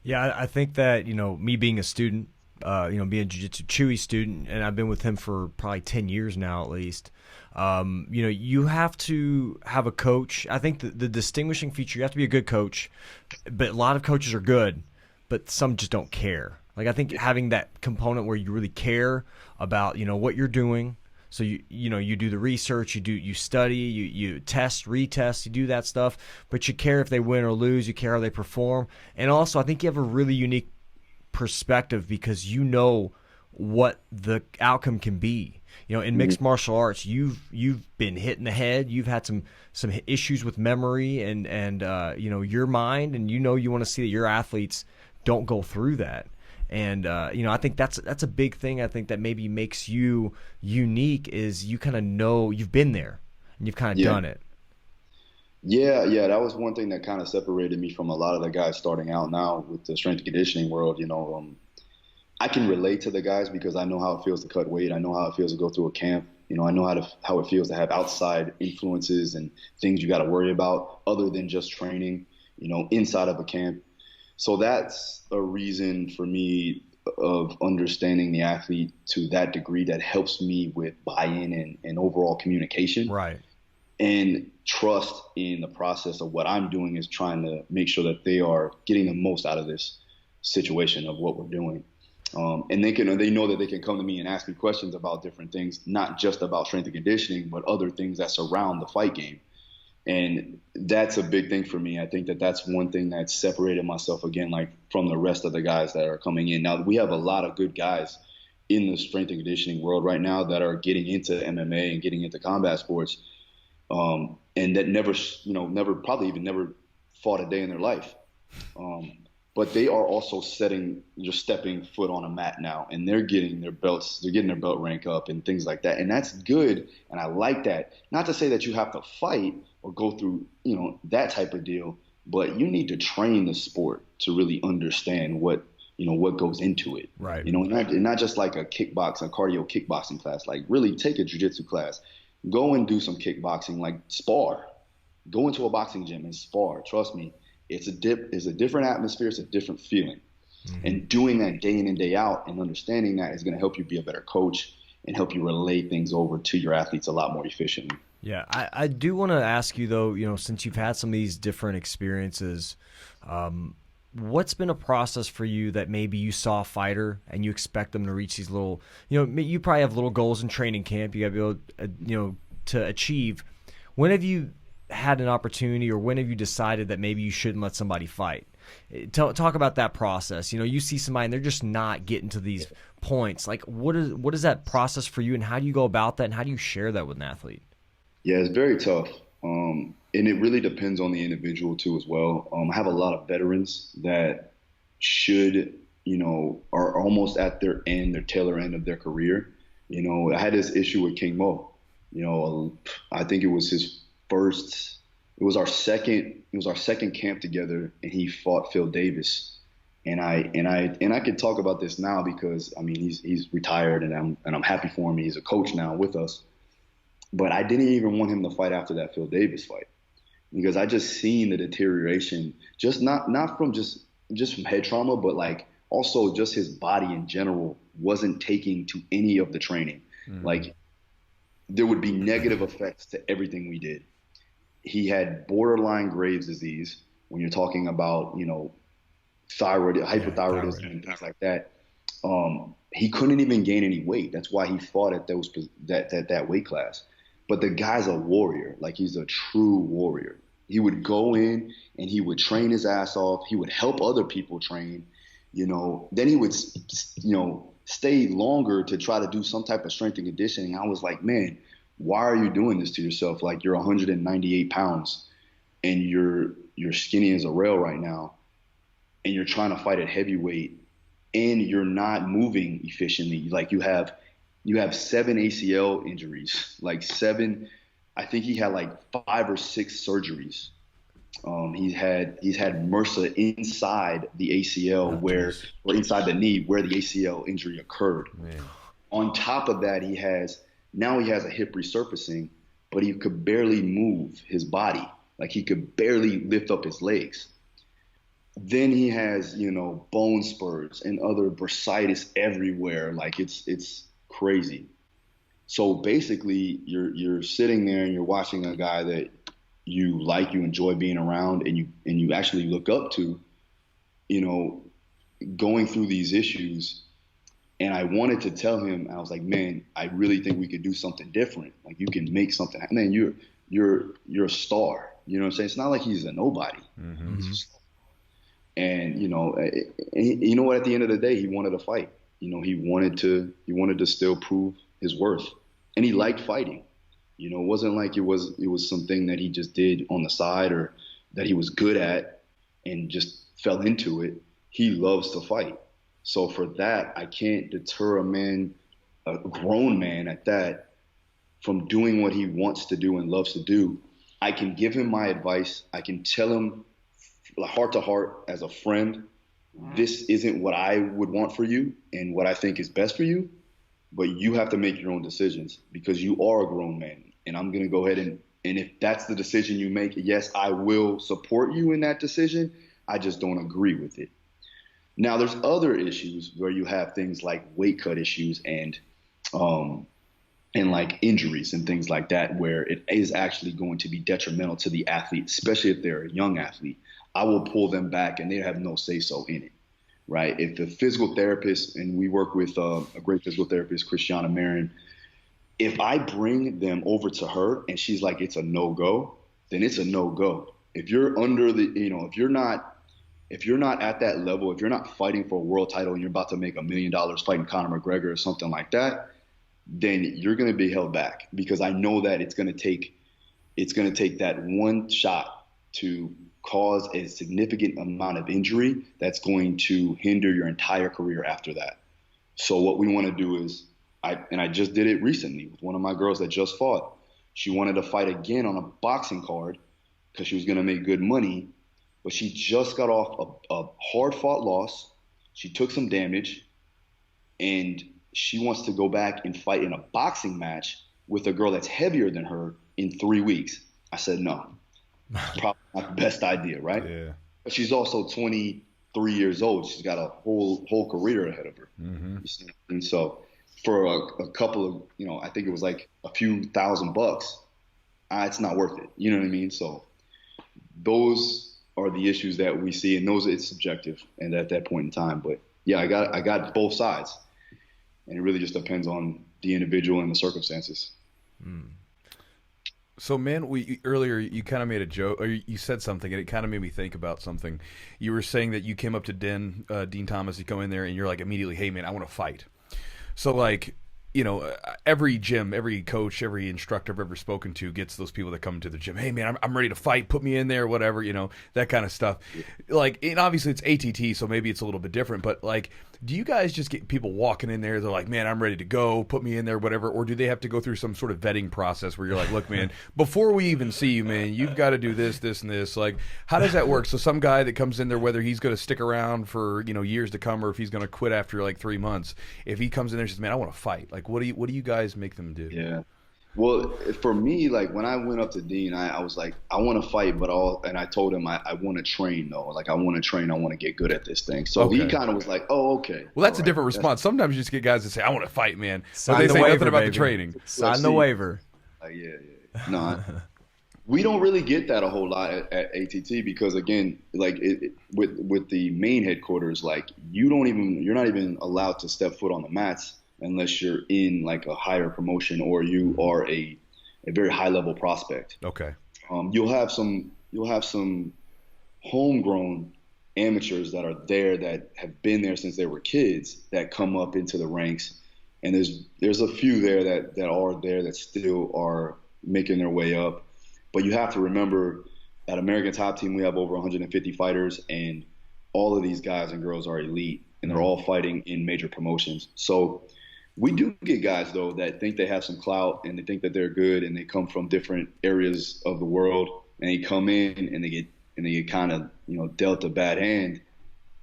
Yeah, I think that, me being a student, being a Jiu-Jitsu Chewy student, and I've been with him for probably 10 years now at least, you have to have a coach. I think the distinguishing feature, you have to be a good coach, but a lot of coaches are good, but some just don't care. Like, I think having that component where you really care about, what you're doing. So you do the research, you study, you test, retest, you do that stuff, but you care if they win or lose, you care how they perform. And also, I think you have a really unique perspective because you know what the outcome can be. In mixed martial arts, you've been hit in the head, you've had some issues with memory and your mind, and you want to see that your athletes don't go through that. And I think that's a big thing. I think that maybe makes you unique is you kind of know you've been there and you've kind of done it. Yeah, that was one thing that kind of separated me from a lot of the guys starting out now with the strength and conditioning world. I can relate to the guys because I know how it feels to cut weight. I know how it feels to go through a camp. I know how it feels to have outside influences and things you got to worry about other than just training, inside of a camp. So that's a reason for me of understanding the athlete to that degree that helps me with buy-in and overall communication. Right. And trust in the process of what I'm doing is trying to make sure that they are getting the most out of this situation of what we're doing. And they know that they can come to me and ask me questions about different things, not just about strength and conditioning, but other things that surround the fight game. And that's a big thing for me. I think that that's one thing that separated myself again, like from the rest of the guys that are coming in. Now, we have a lot of good guys in the strength and conditioning world right now that are getting into MMA and getting into combat sports, and that never probably even never fought a day in their life. But they are also stepping foot on a mat now, and they're getting their belt rank up and things like that. And that's good. And I like that. Not to say that you have to fight or go through, that type of deal, but you need to train the sport to really understand what goes into it. Right. Not just like a cardio kickboxing class, like really take a jiu-jitsu class, go and do some kickboxing, like spar, go into a boxing gym and spar. Trust me. It's a different atmosphere. It's a different feeling. Mm-hmm. And doing that day in and day out and understanding that is going to help you be a better coach and help you relay things over to your athletes a lot more efficiently. Yeah, I do want to ask you, though, since you've had some of these different experiences, what's been a process for you that maybe you saw a fighter and you expect them to reach these little, you probably have little goals in training camp you got to be able, to achieve. When have you had an opportunity, or when have you decided that maybe you shouldn't let somebody fight? Talk about that process. You see somebody and they're just not getting to these points. Like, what is that process for you, and how do you go about that, and how do you share that with an athlete? Yeah, it's very tough. And it really depends on the individual too as well. I have a lot of veterans that are almost at their tailor end of their career. I had this issue with King Mo. I think it was our second camp together, and he fought Phil Davis. And I could talk about this now because he's retired, and I'm happy for him. He's a coach now with us. But I didn't even want him to fight after that Phil Davis fight, because I just seen the deterioration, just not from just from head trauma, but like also just his body in general wasn't taking to any of the training. Mm-hmm. Like, there would be negative effects to everything we did. he had borderline Graves' disease when you're talking about, thyroid, hypothyroidism and things like that. He couldn't even gain any weight. That's why he fought at that weight class. But the guy's a warrior. Like, he's a true warrior. He would go in and he would train his ass off. He would help other people train, Then he would, stay longer to try to do some type of strength and conditioning. I was like, man, why are you doing this to yourself? Like, you're 198 pounds and you're skinny as a rail right now, and you're trying to fight at heavyweight, and you're not moving efficiently. Like, you have 7 ACL injuries, like 7. I think he had like 5 or 6 surgeries. He's had MRSA inside the ACL or inside the knee where the ACL injury occurred. Man. On top of that, he has a hip resurfacing, but he could barely move his body. Like, he could barely lift up his legs. Then he has, bone spurs and other bursitis everywhere. Like, it's crazy. So basically, you're sitting there and you're watching a guy that you enjoy being around, and you actually look up to, going through these issues. And I wanted to tell him, I was like, man, I really think we could do something different. Like, you can make something happen. Man, you're a star. You know what I'm saying? It's not like he's a nobody. Mm-hmm. And what? At the end of the day, he wanted to fight. He wanted to still prove his worth, and he liked fighting. It wasn't like it was something that he just did on the side or that he was good at and just fell into it. He loves to fight. So for that, I can't deter a grown man at that, from doing what he wants to do and loves to do. I can give him my advice. I can tell him heart to heart as a friend, this isn't what I would want for you and what I think is best for you, but you have to make your own decisions because you are a grown man. And I'm going to go ahead and if that's the decision you make, yes, I will support you in that decision. I just don't agree with it. Now, there's other issues where you have things like weight cut issues and like injuries and things like that, where it is actually going to be detrimental to the athlete, especially if they're a young athlete. I will pull them back and they have no say-so in it, right? If the physical therapist, and we work with a great physical therapist, Christiana Marin, if I bring them over to her and she's like, it's a no-go, then it's a no-go. If you're under if you're not at that level, if you're not fighting for a world title and you're about to make $1 million fighting Conor McGregor or something like that, then you're going to be held back, because I know that it's going to take that one shot to cause a significant amount of injury that's going to hinder your entire career after that. So what we want to do is, I just did it recently with one of my girls that just fought. She wanted to fight again on a boxing card because she was going to make good money, but she just got off a hard-fought loss. She took some damage, and she wants to go back and fight in a boxing match with a girl that's heavier than her in 3 weeks. I said, no, probably not the best idea, right? Yeah. But she's also 23 years old. She's got a whole career ahead of her. Mm-hmm. And so for a couple of, I think it was like a few $1,000, it's not worth it. You know what I mean? So those are the issues that we see, and it's subjective and at that point in time. But yeah, I got both sides. And it really just depends on the individual and the circumstances. Mm. So, man, earlier you kind of made a joke, or you said something, and it kind of made me think about something. You were saying that you came up to Dean Thomas, you go in there, and you're like immediately, hey, man, I want to fight. So, like, every gym, every coach, every instructor I've ever spoken to gets those people that come to the gym. Hey, man, I'm ready to fight. Put me in there, whatever, that kind of stuff. Yeah. Like, and obviously it's ATT, so maybe it's a little bit different. But, like, do you guys just get people walking in there? They're like, man, I'm ready to go. Put me in there, whatever. Or do they have to go through some sort of vetting process where you're like, look, man, before we even see you, man, you've got to do this, this, and this. Like, how does that work? So some guy that comes in there, whether he's going to stick around for, years to come, or if he's going to quit after like 3 months, if he comes in there and says, man, I want to fight. Like, what do you guys make them do? Yeah. Well, for me, like when I went up to Dean, I was like, I want to fight, and I told him I want to train though. Like I want to train, I want to get good at this thing. So he kind of was like, oh, okay. Well, that's a different response. Sometimes you just get guys that say, I want to fight, man. But they say nothing about the training. Sign the waiver. Yeah. No, We don't really get that a whole lot at ATT because again, like with the main headquarters, like you're not even allowed to step foot on the mats unless you're in like a higher promotion or you are a very high level prospect. Okay. You'll have some homegrown amateurs that are there that have been there since they were kids that come up into the ranks, and there's a few there that are there that still are making their way up. But you have to remember, at American Top Team, we have over 150 fighters, and all of these guys and girls are elite, and they're all fighting in major promotions. So we do get guys, though, that think they have some clout, and they think that they're good, and they come from different areas of the world, and they come in, and they get kind of, dealt a bad hand.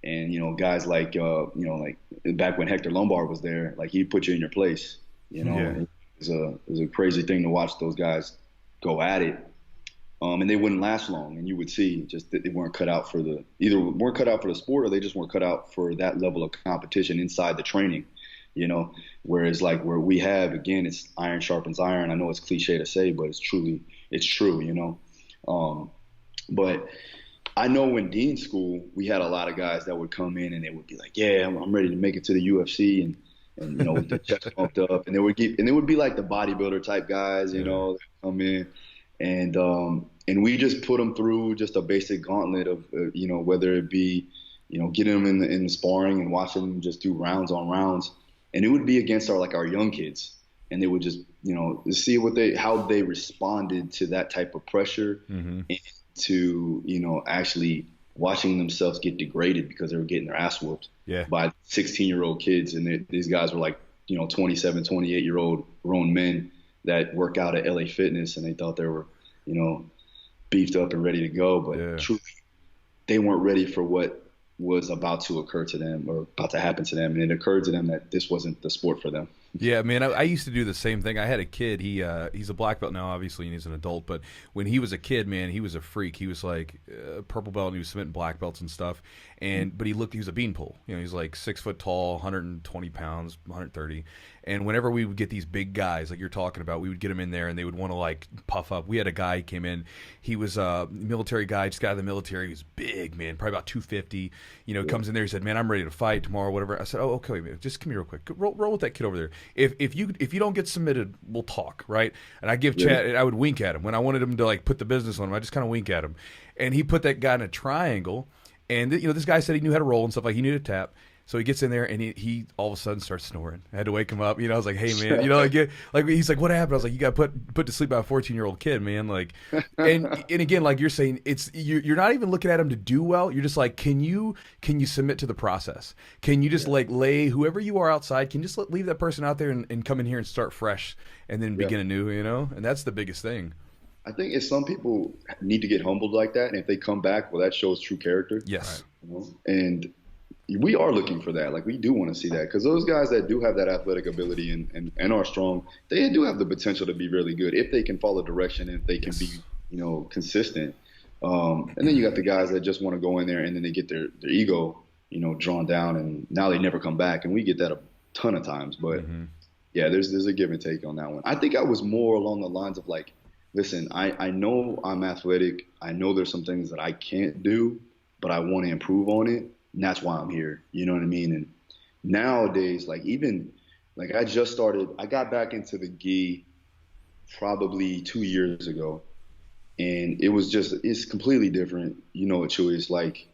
And, guys like, like back when Hector Lombard was there, like he'd put you in your place, Yeah. It was a crazy thing to watch those guys go at it. And they wouldn't last long, and you would see just that they weren't cut out for weren't cut out for the sport, or they just weren't cut out for that level of competition inside the training, whereas like where we have, again, it's iron sharpens iron. I know it's cliche to say, but it's true, but I know in Dean School, we had a lot of guys that would come in and they would be like, yeah, I'm ready to make it to the UFC, and with their chest pumped up, and they would be like the bodybuilder type guys, that come in. And we just put them through just a basic gauntlet of, whether it be, getting them in the sparring and watching them just do rounds on rounds. And it would be against our young kids. And they would just, see how they responded to that type of pressure, and to, actually watching themselves get degraded because they were getting their ass whooped by 16-year-old kids. And these guys were like, 27, 28-year-old grown men that work out at LA Fitness, and they thought they were, beefed up and ready to go. But truly, they weren't ready for what was about to occur to them or about to happen to them. And it occurred to them that this wasn't the sport for them. Yeah, man, I used to do the same thing. I had a kid. He's a black belt now, obviously, and he's an adult. But when he was a kid, man, he was a freak. He was like purple belt, and he was submitting black belts and stuff. But he was a beanpole. He's like 6 foot tall, 120 pounds, 130. And whenever we would get these big guys, like you're talking about, we would get them in there, and they would want to like puff up. We had a guy who came in. He was a military guy, just got out of the military. He was big, man, probably about 250. Comes in there. He said, "Man, I'm ready to fight tomorrow, whatever." I said, "Oh, okay, wait a minute. Just come here real quick. Roll with that kid over there. If you don't get submitted, we'll talk, right?" And I give Chad, I would wink at him when I wanted him to like put the business on him. I just kind of wink at him, and he put that guy in a triangle. And this guy said he knew how to roll and stuff, like he knew to tap. So he gets in there, and he all of a sudden starts snoring. I had to wake him up. I was like, "Hey, man," like he's like, "What happened?" I was like, "You got put to sleep by a 14-year-old kid, man." Like, and again, like you're saying, you're not even looking at him to do well. You're just like, can you submit to the process? Can you just like lay whoever you are outside? Can you just leave that person out there and come in here and start fresh and then begin anew? And that's the biggest thing. I think if some people need to get humbled like that, and if they come back, well, that shows true character. Yes, and we are looking for that. Like, we do want to see that, because those guys that do have that athletic ability and are strong, they do have the potential to be really good if they can follow direction and if they can be, consistent. And then you got the guys that just want to go in there and then they get their ego, drawn down, and now they never come back. And we get that a ton of times. But yeah, there's a give and take on that one. I think I was more along the lines of like, listen, I know I'm athletic. I know there's some things that I can't do, but I want to improve on it. And that's why I'm here. You know what I mean? And nowadays, like I got back into the gi probably 2 years ago. And it's completely different. Chewy, it's like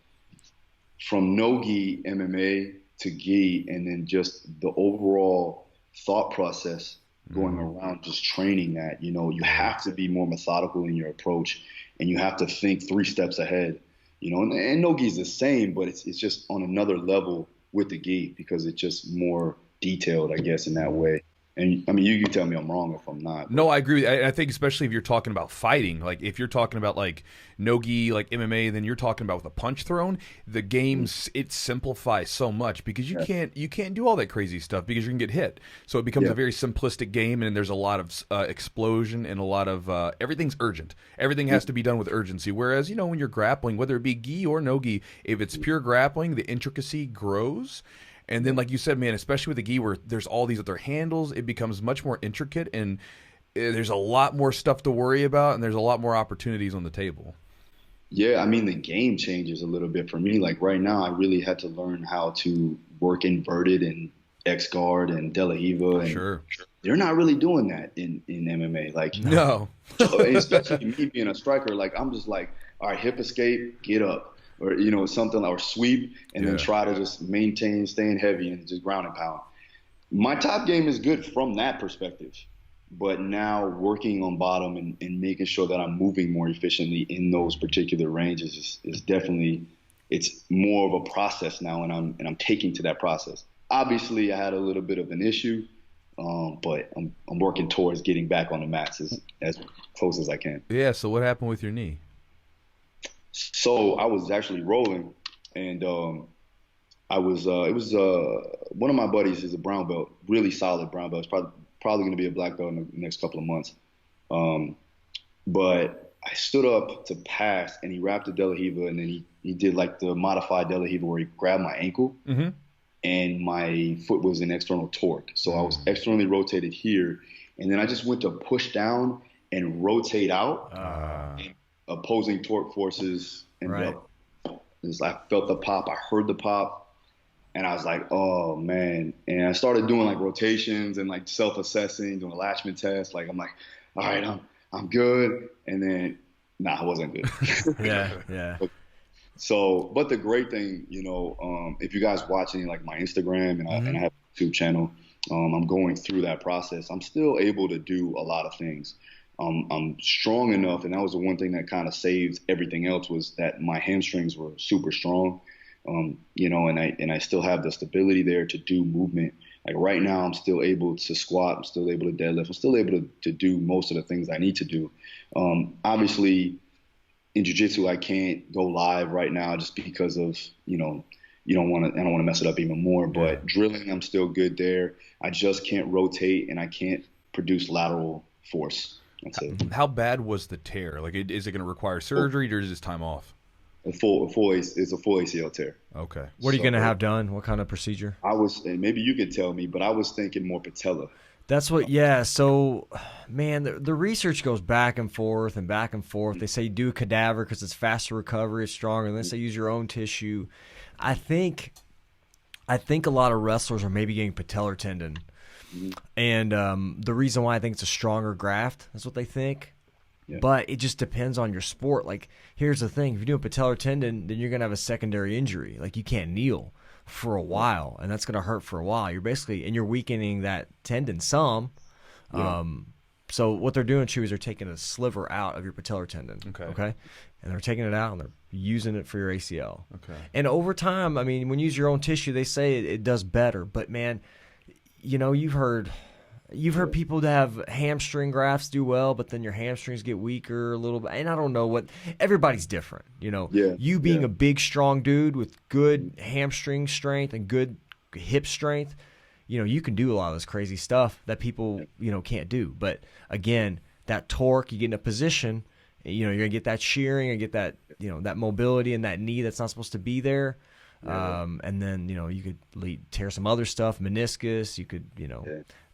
from no gi MMA to gi, and then just the overall thought process going around just training that, you have to be more methodical in your approach, and you have to think 3 steps ahead. And no gi is the same, but it's just on another level with the gi because it's just more detailed, I guess, in that way. And I mean, you can tell me I'm wrong if I'm not. No, I agree. I think especially if you're talking about fighting, like if you're talking about like no-gi, like MMA, then you're talking about with a punch thrown. The games it simplifies so much because you can't do all that crazy stuff because you can get hit. So it becomes a very simplistic game, and there's a lot of explosion and a lot of everything's urgent. Everything has to be done with urgency. Whereas when you're grappling, whether it be gi or no-gi, if it's pure grappling, the intricacy grows. And then, like you said, man, especially with the gi where there's all these other handles, it becomes much more intricate. And there's a lot more stuff to worry about, and there's a lot more opportunities on the table. Yeah, I mean, the game changes a little bit for me. Like right now, I really had to learn how to work inverted and X guard and De La Hiva. And Sure. they're not really doing that in MMA. Like, No. so, especially me being a striker, like I'm just like, all right, hip escape, get up, or something, or sweep, and then try to just maintain staying heavy and just ground and pound. My top game is good from that perspective, but now working on bottom and making sure that I'm moving more efficiently in those particular ranges is definitely, it's more of a process now, and I'm taking to that process. Obviously, I had a little bit of an issue, but I'm working towards getting back on the mats as close as I can. Yeah. So what happened with your knee? So I was actually rolling, and it was one of my buddies is a brown belt, really solid brown belt. It's probably going to be a black belt in the next couple of months. But I stood up to pass, and he wrapped the De La Hiva, and then he did like the modified De La Hiva where he grabbed my ankle, and my foot was in external torque. So I was externally rotated here, and then I just went to push down and rotate out. Opposing torque forces, and I felt the pop. I heard the pop, and I was like, "Oh man!" And I started doing like rotations and like self-assessing, doing a Latchman test. Like I'm like, "All right, I'm good," and then I wasn't good. Yeah. But the great thing, if you guys watch any like my Instagram and I have a YouTube channel, I'm going through that process. I'm still able to do a lot of things. I'm strong enough, and that was the one thing that kind of saved everything else, was that my hamstrings were super strong, and I still have the stability there to do movement. Like right now, I'm still able to squat, I'm still able to deadlift, I'm still able to do most of the things I need to do. Obviously, in jiu-jitsu, I can't go live right now just because of I don't want to mess it up even more. But drilling, I'm still good there. I just can't rotate, and I can't produce lateral force. How bad was the tear? Like, is it going to require surgery, or is this time off? It's a full ACL tear. Okay. What are you going to have done? What kind of procedure? And maybe you could tell me, but I was thinking more patella. That's what, yeah. So, man, the research goes back and forth and back and forth. They say do a cadaver because it's faster recovery, it's stronger. And then say use your own tissue. I think a lot of wrestlers are maybe getting patellar tendon. And the reason why I think it's a stronger graft, that's what they think. Yeah. But it just depends on your sport. Like, here's the thing. If you're doing patellar tendon, then you're going to have a secondary injury. Like, you can't kneel for a while, and that's going to hurt for a while. You're weakening that tendon some. Yeah. So what they're doing, Chew, is they're taking a sliver out of your patellar tendon. Okay? And they're taking it out, and they're using it for your ACL. Okay. And over time, I mean, when you use your own tissue, they say it does better. But, man, you've heard people that have hamstring grafts do well, but then your hamstrings get weaker a little bit. And I don't know what – everybody's different, You being a big, strong dude with good hamstring strength and good hip strength, you can do a lot of this crazy stuff that people, can't do. But, again, that torque, you get in a position, you're going to get that shearing and get that, that mobility and that knee that's not supposed to be there. And then, you could tear some other stuff, meniscus, you could,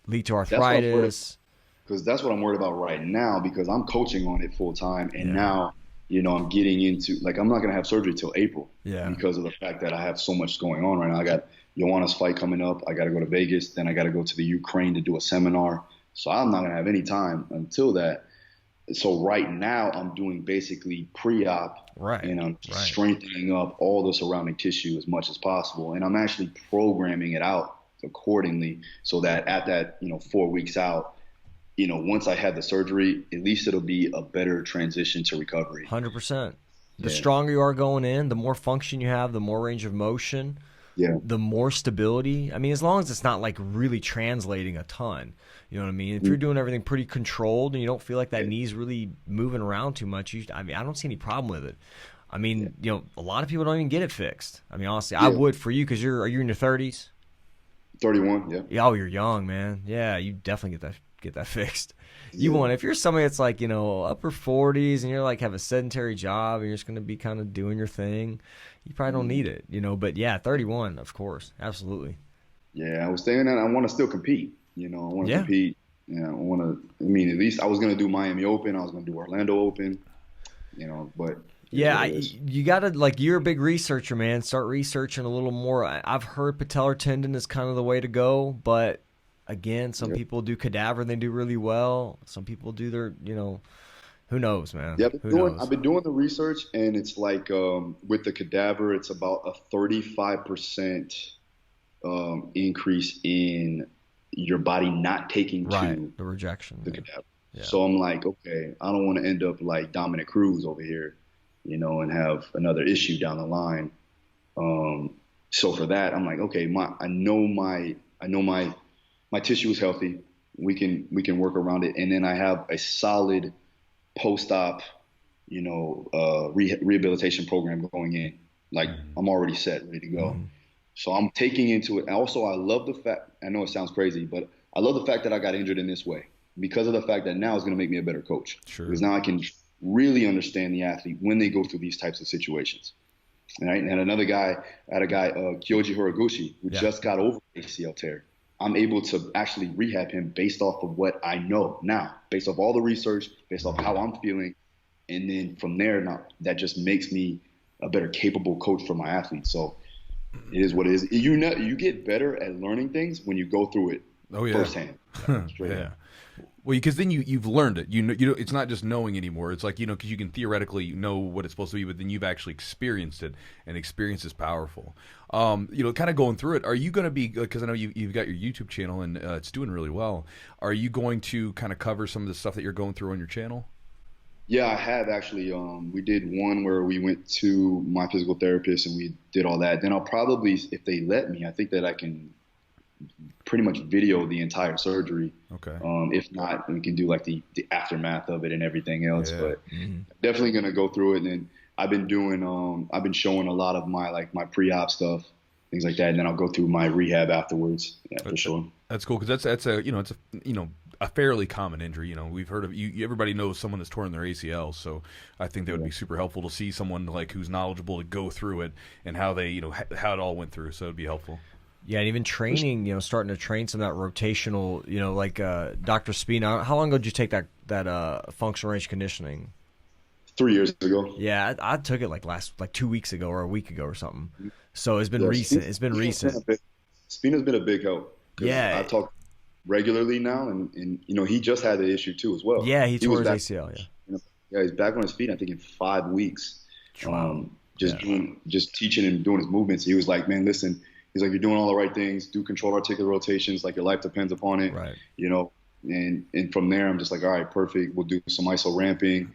lead to arthritis. Because that's what I'm worried about right now, because I'm coaching on it full time. And now, I'm getting into, like, I'm not going to have surgery till April because of the fact that I have so much going on right now. I got Joanna's fight coming up. I got to go to Vegas. Then I got to go to the Ukraine to do a seminar. So I'm not going to have any time until that. So right now I'm doing basically pre-op, and I'm strengthening up all the surrounding tissue as much as possible. And I'm actually programming it out accordingly so that at that, 4 weeks out, once I had the surgery, at least it'll be a better transition to recovery. 100%. The stronger you are going in, the more function you have, the more range of motion, the more stability. I mean, as long as it's not like really translating a ton. You know what I mean? If you're doing everything pretty controlled and you don't feel like that knee's really moving around too much, I don't see any problem with it. I mean, a lot of people don't even get it fixed. I mean, honestly, I would for you because are you in your 30s? 31, yeah. Oh, you're young, man. Yeah, you definitely get that fixed. You want, if you're somebody that's like, upper 40s and you're like have a sedentary job and you're just going to be kind of doing your thing, you probably don't need it, But yeah, 31, of course, absolutely. Yeah, I was saying that I want to still compete. I want to compete I want to. I mean, at least I was gonna do Miami Open. I was gonna do Orlando Open. But yeah, you got to, like, you're a big researcher, man. Start researching a little more. I've heard patellar tendon is kind of the way to go, but again, some people do cadaver and they do really well. Some people do their, who knows, man? Yeah, Who I've been doing the research, and it's like with the cadaver, it's about a 35% increase in your body not taking to the rejection, the cadaver. Yeah. So I'm like, okay, I don't want to end up like Dominic Cruz over here, and have another issue down the line. So for that, I'm like, okay, I know my tissue is healthy. We can work around it, and then I have a solid post-op, rehabilitation program going in. Like I'm already set, ready to go. Mm-hmm. So I'm taking into it. Also, I love the fact. I know it sounds crazy, but I love the fact that I got injured in this way, because of the fact that now it's going to make me a better coach. Sure. Because now I can really understand the athlete when they go through these types of situations. Right? And another guy, I had a guy, Kyoji Horiguchi, who just got over ACL tear. I'm able to actually rehab him based off of what I know now, based off all the research, based off how I'm feeling. And then from there, now that just makes me a better capable coach for my athletes. So it is what it is. You get better at learning things when you go through it firsthand. Straight up. Well, because then you've learned it. It's not just knowing anymore. It's like, because you can theoretically know what it's supposed to be, but then you've actually experienced it, and experience is powerful. Kind of going through it, are you going to be, because I know you've got your YouTube channel and it's doing really well. Are you going to kind of cover some of the stuff that you're going through on your channel? Yeah, I have actually. We did one where we went to my physical therapist and we did all that. Then I'll probably, if they let me, I think that I can pretty much video the entire surgery. Okay. If not, we can do like the aftermath of it and everything else. Yeah. But definitely gonna go through it. And then I've been showing a lot of my pre-op stuff, things like that. And then I'll go through my rehab afterwards. Yeah, for sure. That's cool, because that's a fairly common injury. We've heard of everybody knows someone that's torn their ACL, so I think that would be super helpful to see someone like who's knowledgeable to go through it and how they how it all went through. So it'd be helpful. Yeah, and even training, starting to train some of that rotational, like Dr. Spina. How long ago did you take that functional range conditioning? 3 years ago. Yeah, I took it like 2 weeks ago or a week ago or something. So it's been recent. It's been recent. Spina's been a big help. Yeah, I talk regularly now, and he just had the issue too as well. Yeah, he tore his ACL. Yeah. Yeah, he's back on his feet. I think in 5 weeks. Wow. Just teaching him, doing his movements. He was like, man, listen. He's like, you're doing all the right things. Do controlled articular rotations, like your life depends upon it. Right. And from there, I'm just like, all right, perfect. We'll do some iso ramping.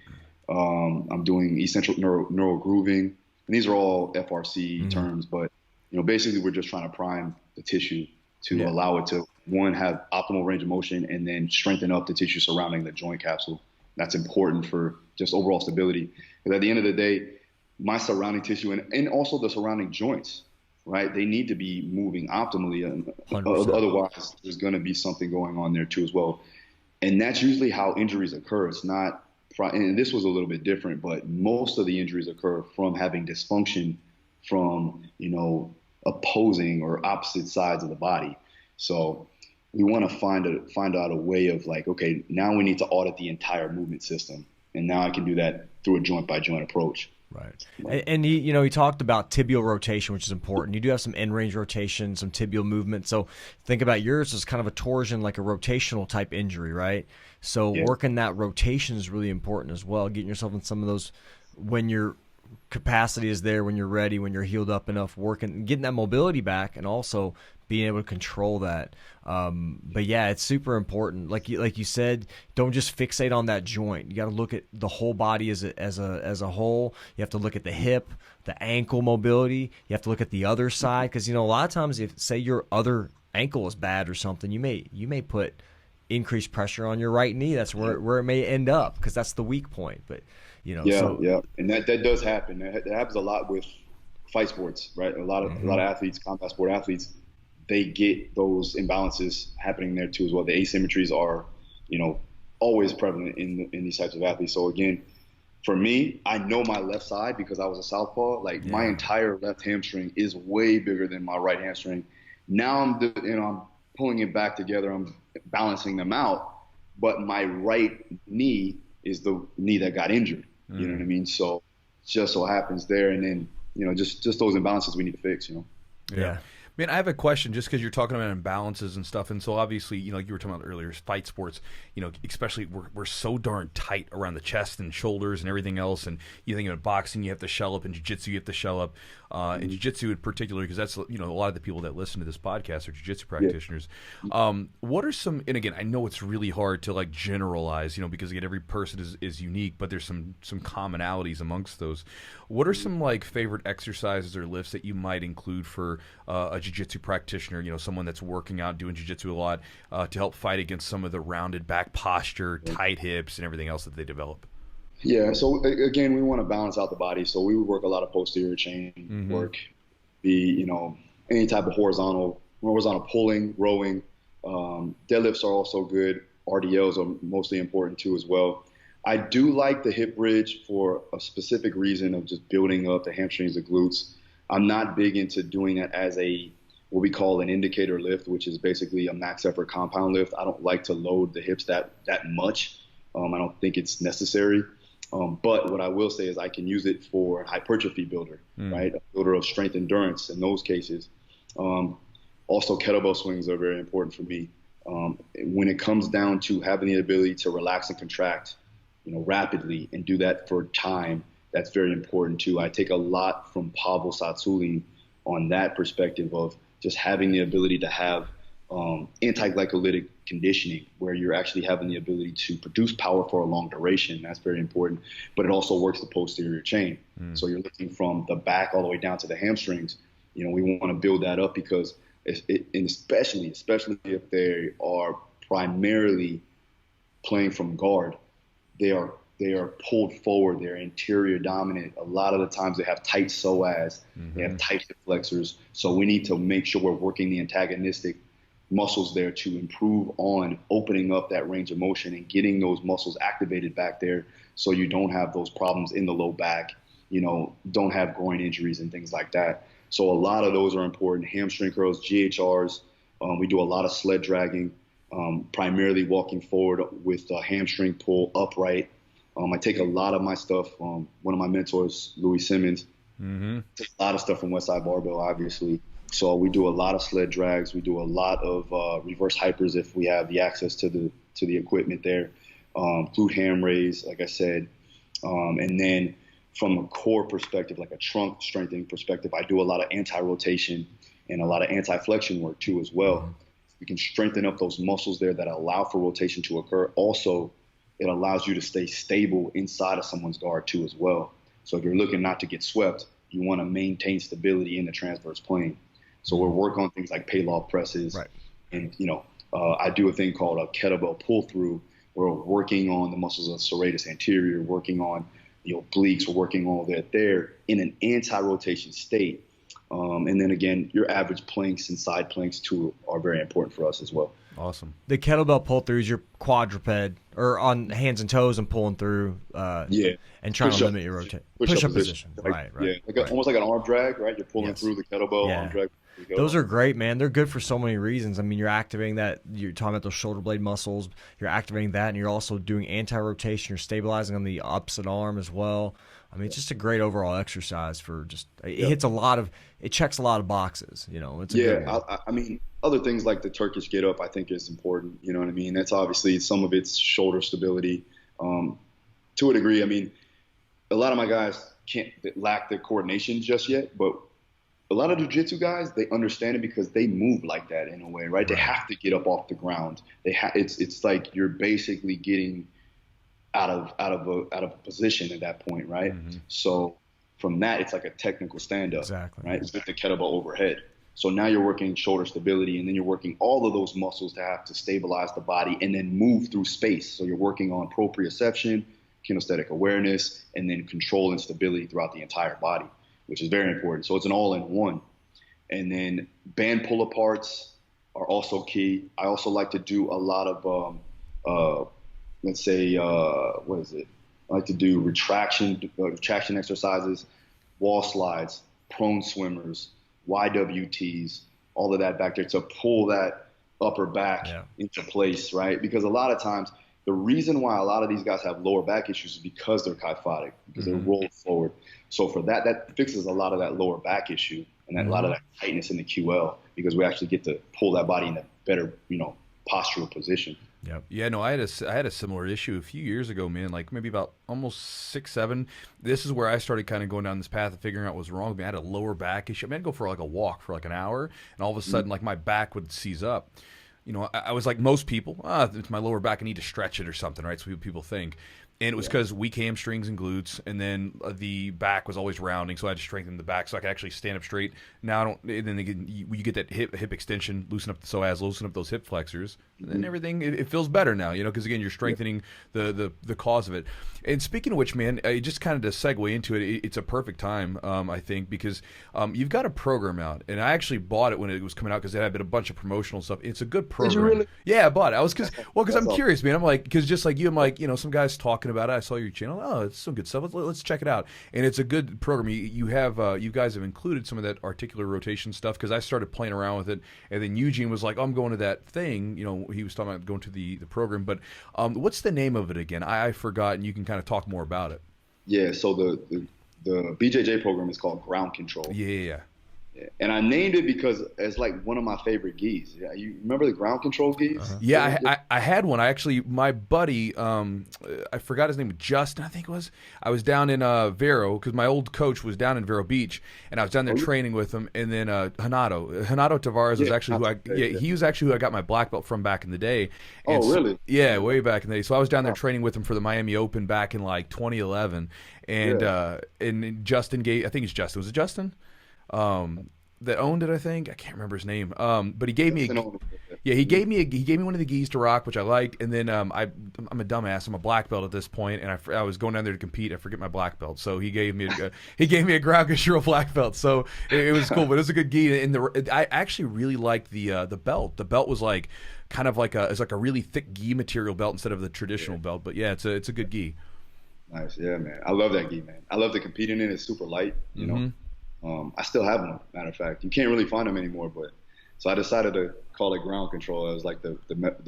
I'm doing eccentric neural grooving, and these are all FRC terms. But basically, we're just trying to prime the tissue to allow it to have optimal range of motion, and then strengthen up the tissue surrounding the joint capsule. That's important for just overall stability. Because at the end of the day, my surrounding tissue and also the surrounding joints, right? They need to be moving optimally. 100%. Otherwise, there's going to be something going on there too as well. And that's usually how injuries occur. It's not, and this was a little bit different, but most of the injuries occur from having dysfunction from, opposing or opposite sides of the body. So we want to find out a way of like, okay, now we need to audit the entire movement system. And now I can do that through a joint by joint approach. Right. And he talked about tibial rotation, which is important. You do have some end range rotation, some tibial movement. So think about yours as kind of a torsion, like a rotational type injury, right? So working that rotation is really important as well. Getting yourself in some of those when your capacity is there, when you're ready, when you're healed up enough, getting that mobility back, and also being able to control that. But yeah, it's super important. Like you said, don't just fixate on that joint. You got to look at the whole body as a whole. You have to look at the hip, the ankle mobility. You have to look at the other side, because a lot of times, if say your other ankle is bad or something, you may put increased pressure on your right knee. That's where it may end up, because that's the weak point. But and that does happen. That happens a lot with fight sports, right? A lot of athletes, combat sport athletes, they get those imbalances happening there too as well. The asymmetries are, always prevalent in these types of athletes. So again, for me, I know my left side because I was a southpaw. My entire left hamstring is way bigger than my right hamstring. Now I'm pulling it back together. I'm balancing them out. but my right knee is the knee that got injured. You know what I mean? So it just so happens there. And then, just those imbalances we need to fix, Yeah. Man, I have a question just because you're talking about imbalances and stuff. And so obviously, like you were talking about earlier, fight sports, especially we're so darn tight around the chest and shoulders and everything else. And you think about boxing, you have to shell up. In jiu-jitsu, you have to shell up. In jiu-jitsu in particular, because that's, a lot of the people that listen to this podcast are jiu-jitsu practitioners. What are some, and again, I know it's really hard to like generalize, because again, every person is unique, but there's some commonalities amongst those. What are some like favorite exercises or lifts that you might include for a jiu-jitsu practitioner, someone that's working out, doing jiu-jitsu a lot, to help fight against some of the rounded back posture, tight hips, and everything else that they develop? Yeah, so again, we want to balance out the body. So we would work a lot of posterior chain work, any type of horizontal pulling, rowing. Deadlifts are also good. RDLs are mostly important too as well. I do like the hip bridge for a specific reason of just building up the hamstrings, the glutes. I'm not big into doing that as what we call an indicator lift, which is basically a max effort compound lift. I don't like to load the hips that much. I don't think it's necessary. But what I will say is I can use it for a hypertrophy builder, right? A builder of strength endurance in those cases. Also, kettlebell swings are very important for me. When it comes down to having the ability to relax and contract, rapidly and do that for time, that's very important too. I take a lot from Pavel Tsatsouline on that perspective of just having the ability to have anti-glycolytic conditioning, where you're actually having the ability to produce power for a long duration. That's very important, but it also works the posterior chain. So you're looking from the back all the way down to the hamstrings. We want to build that up because, and especially if they are primarily playing from guard, they are pulled forward. They're anterior dominant. A lot of the times they have tight psoas, they have tight hip flexors. So we need to make sure we're working the antagonistic muscles there to improve on opening up that range of motion and getting those muscles activated back there, so you don't have those problems in the low back, don't have groin injuries and things like that. So a lot of those are important. Hamstring curls, GHRs. We do a lot of sled dragging, primarily walking forward with a hamstring pull upright. I take a lot of my stuff from one of my mentors, Louis Simmons. Take a lot of stuff from Westside Barbell, obviously. So we do a lot of sled drags. We do a lot of reverse hypers if we have the access to the equipment there. Glute ham raise, like I said. And then from a core perspective, like a trunk strengthening perspective, I do a lot of anti-rotation and a lot of anti-flexion work too as well. We can strengthen up those muscles there that allow for rotation to occur. Also, it allows you to stay stable inside of someone's guard too as well. So if you're looking not to get swept, you want to maintain stability in the transverse plane. So we'll work on things like payloft presses. Right. And, I do a thing called a kettlebell pull through, where we're working on the muscles of serratus anterior, working on the obliques, we're working on that there in an anti-rotation state. And then again, your average planks and side planks too are very important for us as well. Awesome. The kettlebell pull through is your quadruped, or on hands and toes and pulling through. And trying to limit your rotation. Push-up position. Right. Yeah, almost like an arm drag, right? You're pulling through the kettlebell, arm drag. Those are great, man. They're good for so many reasons. I mean, you're activating that. You're talking about those shoulder blade muscles. You're activating that, and you're also doing anti-rotation. You're stabilizing on the opposite arm as well. I mean, it's just a great overall exercise for just. It hits it checks a lot of boxes. It's a good one. I mean, other things like the Turkish get up, I think is important. You know what I mean? That's obviously some of it's shoulder stability, to a degree. I mean, a lot of my guys lack the coordination just yet, but a lot of jiu-jitsu guys, they understand it because they move like that in a way, right? They have to get up off the ground. It's like you're basically getting out of a position at that point, right? So from that, it's like a technical stand-up, right? It's with the kettlebell overhead. So now you're working shoulder stability, and then you're working all of those muscles to have to stabilize the body and then move through space. So you're working on proprioception, kinesthetic awareness, and then control and stability throughout the entire body, which is very important. So it's an all-in-one. And then band pull-aparts are also key. I also like to do a lot of, let's say, what is it? I like to do retraction exercises, wall slides, prone swimmers, YWTs, all of that back there to pull that upper back into place, right? Because a lot of times the reason why a lot of these guys have lower back issues is because they're kyphotic, because they're rolled forward. So for that fixes a lot of that lower back issue and a lot of that tightness in the QL, because we actually get to pull that body in a better, postural position. Yep. Yeah, no, I had a similar issue a few years ago, man, like maybe about almost 6, 7. This is where I started kind of going down this path of figuring out what was wrong with me. I had a lower back issue. I mean, I'd go for like a walk for like an hour, and all of a sudden, like my back would seize up. I was like most people, it's my lower back, I need to stretch it or something, right? So people think. And it was because weak hamstrings and glutes, and then the back was always rounding, so I had to strengthen the back so I could actually stand up straight. Now I don't. And then you get that hip extension, loosen up the psoas, loosen up those hip flexors, and then everything it feels better now. Because again, you're strengthening the cause of it. And speaking of which, man, just kind of to segue into it, it's a perfect time, I think, because you've got a program out, and I actually bought it when it was coming out because it had been a bunch of promotional stuff. It's a good program. Did you really? Yeah, I bought it. I was because I'm curious, man. I'm like, because just like you, I'm like, some guys talking about it. I saw your channel. Oh, it's some good stuff. Let's check it out. And it's a good program. You guys have included some of that articular rotation stuff, because I started playing around with it, and then Eugene was like, oh, I'm going to that thing. He was talking about going to the program. But what's the name of it again? I forgot, and you can kind of talk more about it. Yeah. So the BJJ program is called Ground Control. Yeah. And I named it because it's like one of my favorite gis. Yeah, you remember the Ground Control gis? Yeah, I had one. My buddy, I forgot his name, Justin, I think it was. I was down in Vero, because my old coach was down in Vero Beach, and I was down there training with him. And then Hanato Tavares was actually he was actually who I got my black belt from back in the day. And really? Yeah, way back in the day. So I was down there training with him for the Miami Open back in like 2011, and Justin gave, I think it's Justin. Was it Justin? That owned it, I think. I can't remember his name. But he gave me he gave me one of the gis to rock, which I liked. And then I'm a dumbass. I'm a black belt at this point, and I was going down there to compete. I forget my black belt, so he gave me a ground control black belt. So it was cool, but it was a good gi. And I actually really liked the belt. The belt was like kind of like it's like a really thick gi material belt instead of the traditional belt. But yeah, it's a good gi. Nice, yeah, man. I love that gi, man. I love the competing in it. It's super light, you know. I still have them, matter of fact. You can't really find them anymore, but so I decided to call it Ground Control. It was like the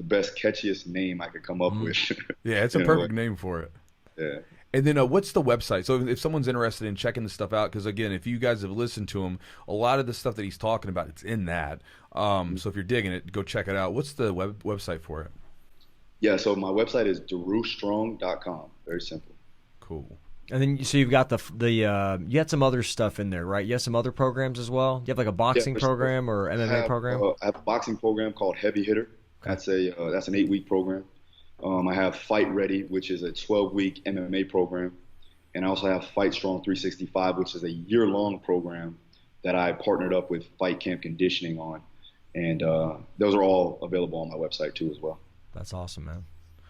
best, catchiest name I could come up with. Yeah, it's a perfect name for it. Yeah. And then what's the website? So if someone's interested in checking this stuff out, because again, if you guys have listened to him, a lot of the stuff that he's talking about, it's in that. So if you're digging it, go check it out. What's the website for it? Yeah, so my website is darustrong.com. Very simple. Cool. And then, so you've got you had some other stuff in there, right? You have some other programs as well? You have like a boxing program or MMA program? I have a boxing program called Heavy Hitter. Okay. That's an 8-week program. I have Fight Ready, which is a 12-week MMA program. And I also have Fight Strong 365, which is a year-long program that I partnered up with Fight Camp Conditioning on. And those are all available on my website too as well. That's awesome, man.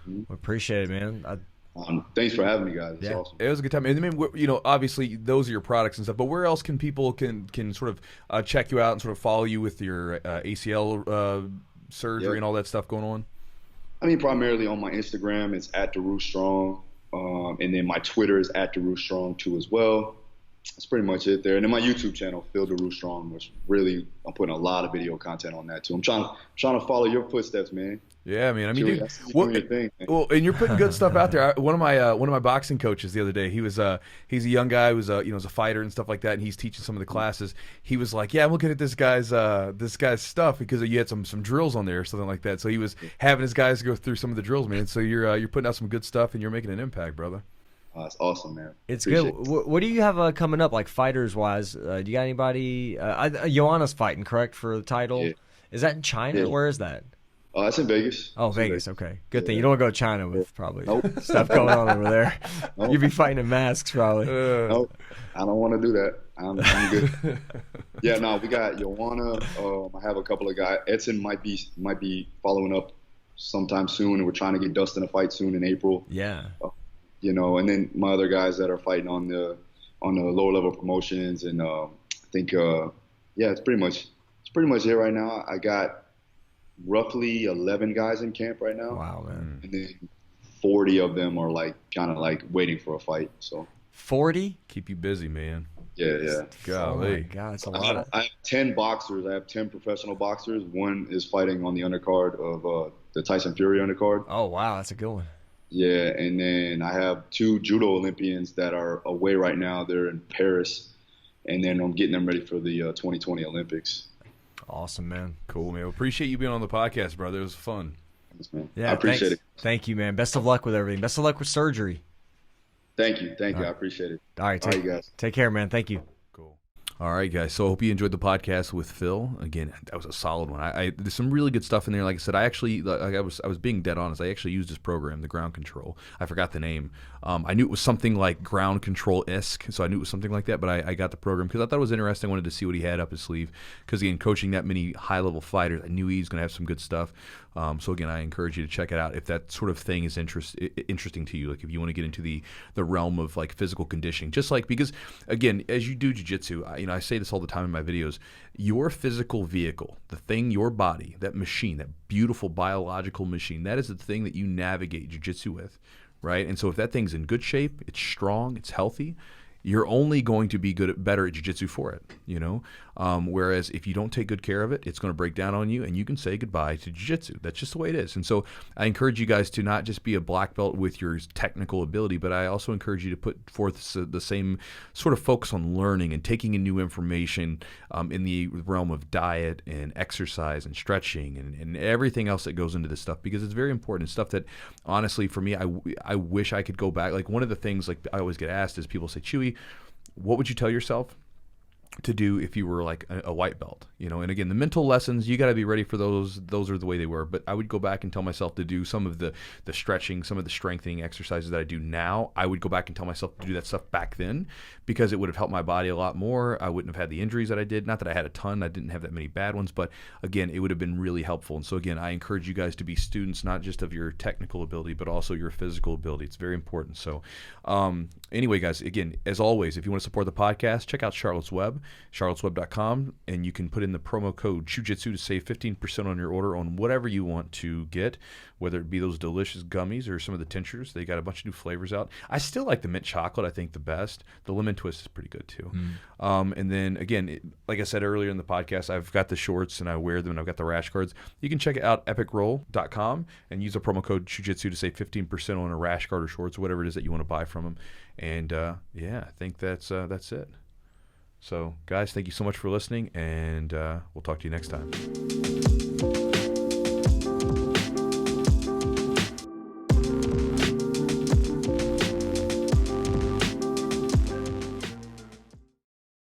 We appreciate it, man. Thanks for having me, guys. It's awesome. It was a good time. And I mean, obviously those are your products and stuff, but where else can people can sort of check you out and sort of follow you with your ACL surgery and all that stuff going on? I mean, primarily on my Instagram, it's @DaruStrong, and then my Twitter is @DaruStrong too as well. That's pretty much it there. And then my YouTube channel, Phil Daru Strong, which really I'm putting a lot of video content on that too. I'm trying to follow your footsteps, man. Yeah, man. I mean, dude, and you're putting good stuff out there. One of my boxing coaches the other day, he's a young guy who's was a fighter and stuff like that, and he's teaching some of the classes. He was like, "Yeah, I'm looking at this guy's stuff because you had some drills on there or something like that." So he was having his guys go through some of the drills, man. So you're putting out some good stuff, and you're making an impact, brother. That's awesome, man. It's good. What do you have coming up, like fighters wise? Do you got anybody? Joanna's fighting, correct, for the title? Yeah. Is that in China? Yeah. Where is that? That's in Vegas. Oh, Vegas. Okay, good thing you don't want to go to China with probably stuff going on over there. Nope. You'd be fighting in masks probably. Nope, I don't want to do that. I'm good. Yeah, no, we got Joanna. I have a couple of guys. Edson might be following up sometime soon, and we're trying to get Dustin a fight soon in April. Yeah. And then my other guys that are fighting on the lower level promotions, and I think it's pretty much it right now. I got roughly 11 guys in camp right now. Wow, man. And then 40 of them are kind of waiting for a fight. So 40? Keep you busy, man. Yeah. Golly. Oh my God, it's a lot. I have 10 boxers. I have 10 professional boxers. One is fighting on the undercard of the Tyson Fury undercard. Oh wow, that's a good one. Yeah, and then I have 2 judo Olympians that are away right now. They're in Paris, and then I'm getting them ready for the 2020 Olympics. Awesome, man. Cool, man. Appreciate you being on the podcast, brother. It was fun. Yes, man. Yeah, I appreciate it. Thank you, man. Best of luck with everything. Best of luck with surgery. Thank you. I appreciate it. All right, guys. Take care, man. Thank you. Cool. All right, guys. So I hope you enjoyed the podcast with Phil. Again, that was a solid one. There's some really good stuff in there. Like I said, I was being dead honest. I actually used this program, the ground control. I forgot the name. I knew it was something like ground control-esque, so I knew it was something like that. But I got the program because I thought it was interesting. I wanted to see what he had up his sleeve. Because again, coaching that many high-level fighters, I knew he was going to have some good stuff. So again, I encourage you to check it out if that sort of thing is interesting to you. Like if you want to get into the realm of like physical conditioning, just like because again, as you do jiu-jitsu, I say this all the time in my videos. Your physical vehicle, the thing, your body, that machine, that beautiful biological machine, that is the thing that you navigate jiu-jitsu with, right? And so if that thing's in good shape, it's strong, it's healthy, you're only going to be better at jiu-jitsu for it, whereas if you don't take good care of it, it's going to break down on you and you can say goodbye to jiu-jitsu. That's just the way it is. And so I encourage you guys to not just be a black belt with your technical ability, but I also encourage you to put forth the same sort of focus on learning and taking in new information in the realm of diet and exercise and stretching and everything else that goes into this stuff, because it's very important. It's stuff that honestly for me, I wish I could go back. Like one of the things like I always get asked is people say, Chewy, what would you tell yourself to do if you were like a white belt, and again, the mental lessons, you got to be ready for those are the way they were, but I would go back and tell myself to do some of the stretching, some of the strengthening exercises that I do now. I would go back and tell myself to do that stuff back then because it would have helped my body a lot more. I wouldn't have had the injuries that I did. Not that I had a ton, I didn't have that many bad ones, but again, it would have been really helpful. And so again, I encourage you guys to be students, not just of your technical ability, but also your physical ability. It's very important. So anyway, guys, again, as always, if you want to support the podcast, check out Charlotte's Web, charlottesweb.com, and you can put in the promo code Chewjitsu to save 15% on your order on whatever you want to get, whether it be those delicious gummies or some of the tinctures. They got a bunch of new flavors out. I still like the mint chocolate, I think the best. The lemon twist is pretty good too. And then again, like I said earlier in the podcast, I've got the shorts and I wear them and I've got the rash guards. You can check it out, epicroll.com, and use the promo code Chewjitsu to save 15% on a rash guard or shorts, whatever it is that you want to buy from them. And I think that's it. So, guys, thank you so much for listening, and we'll talk to you next time.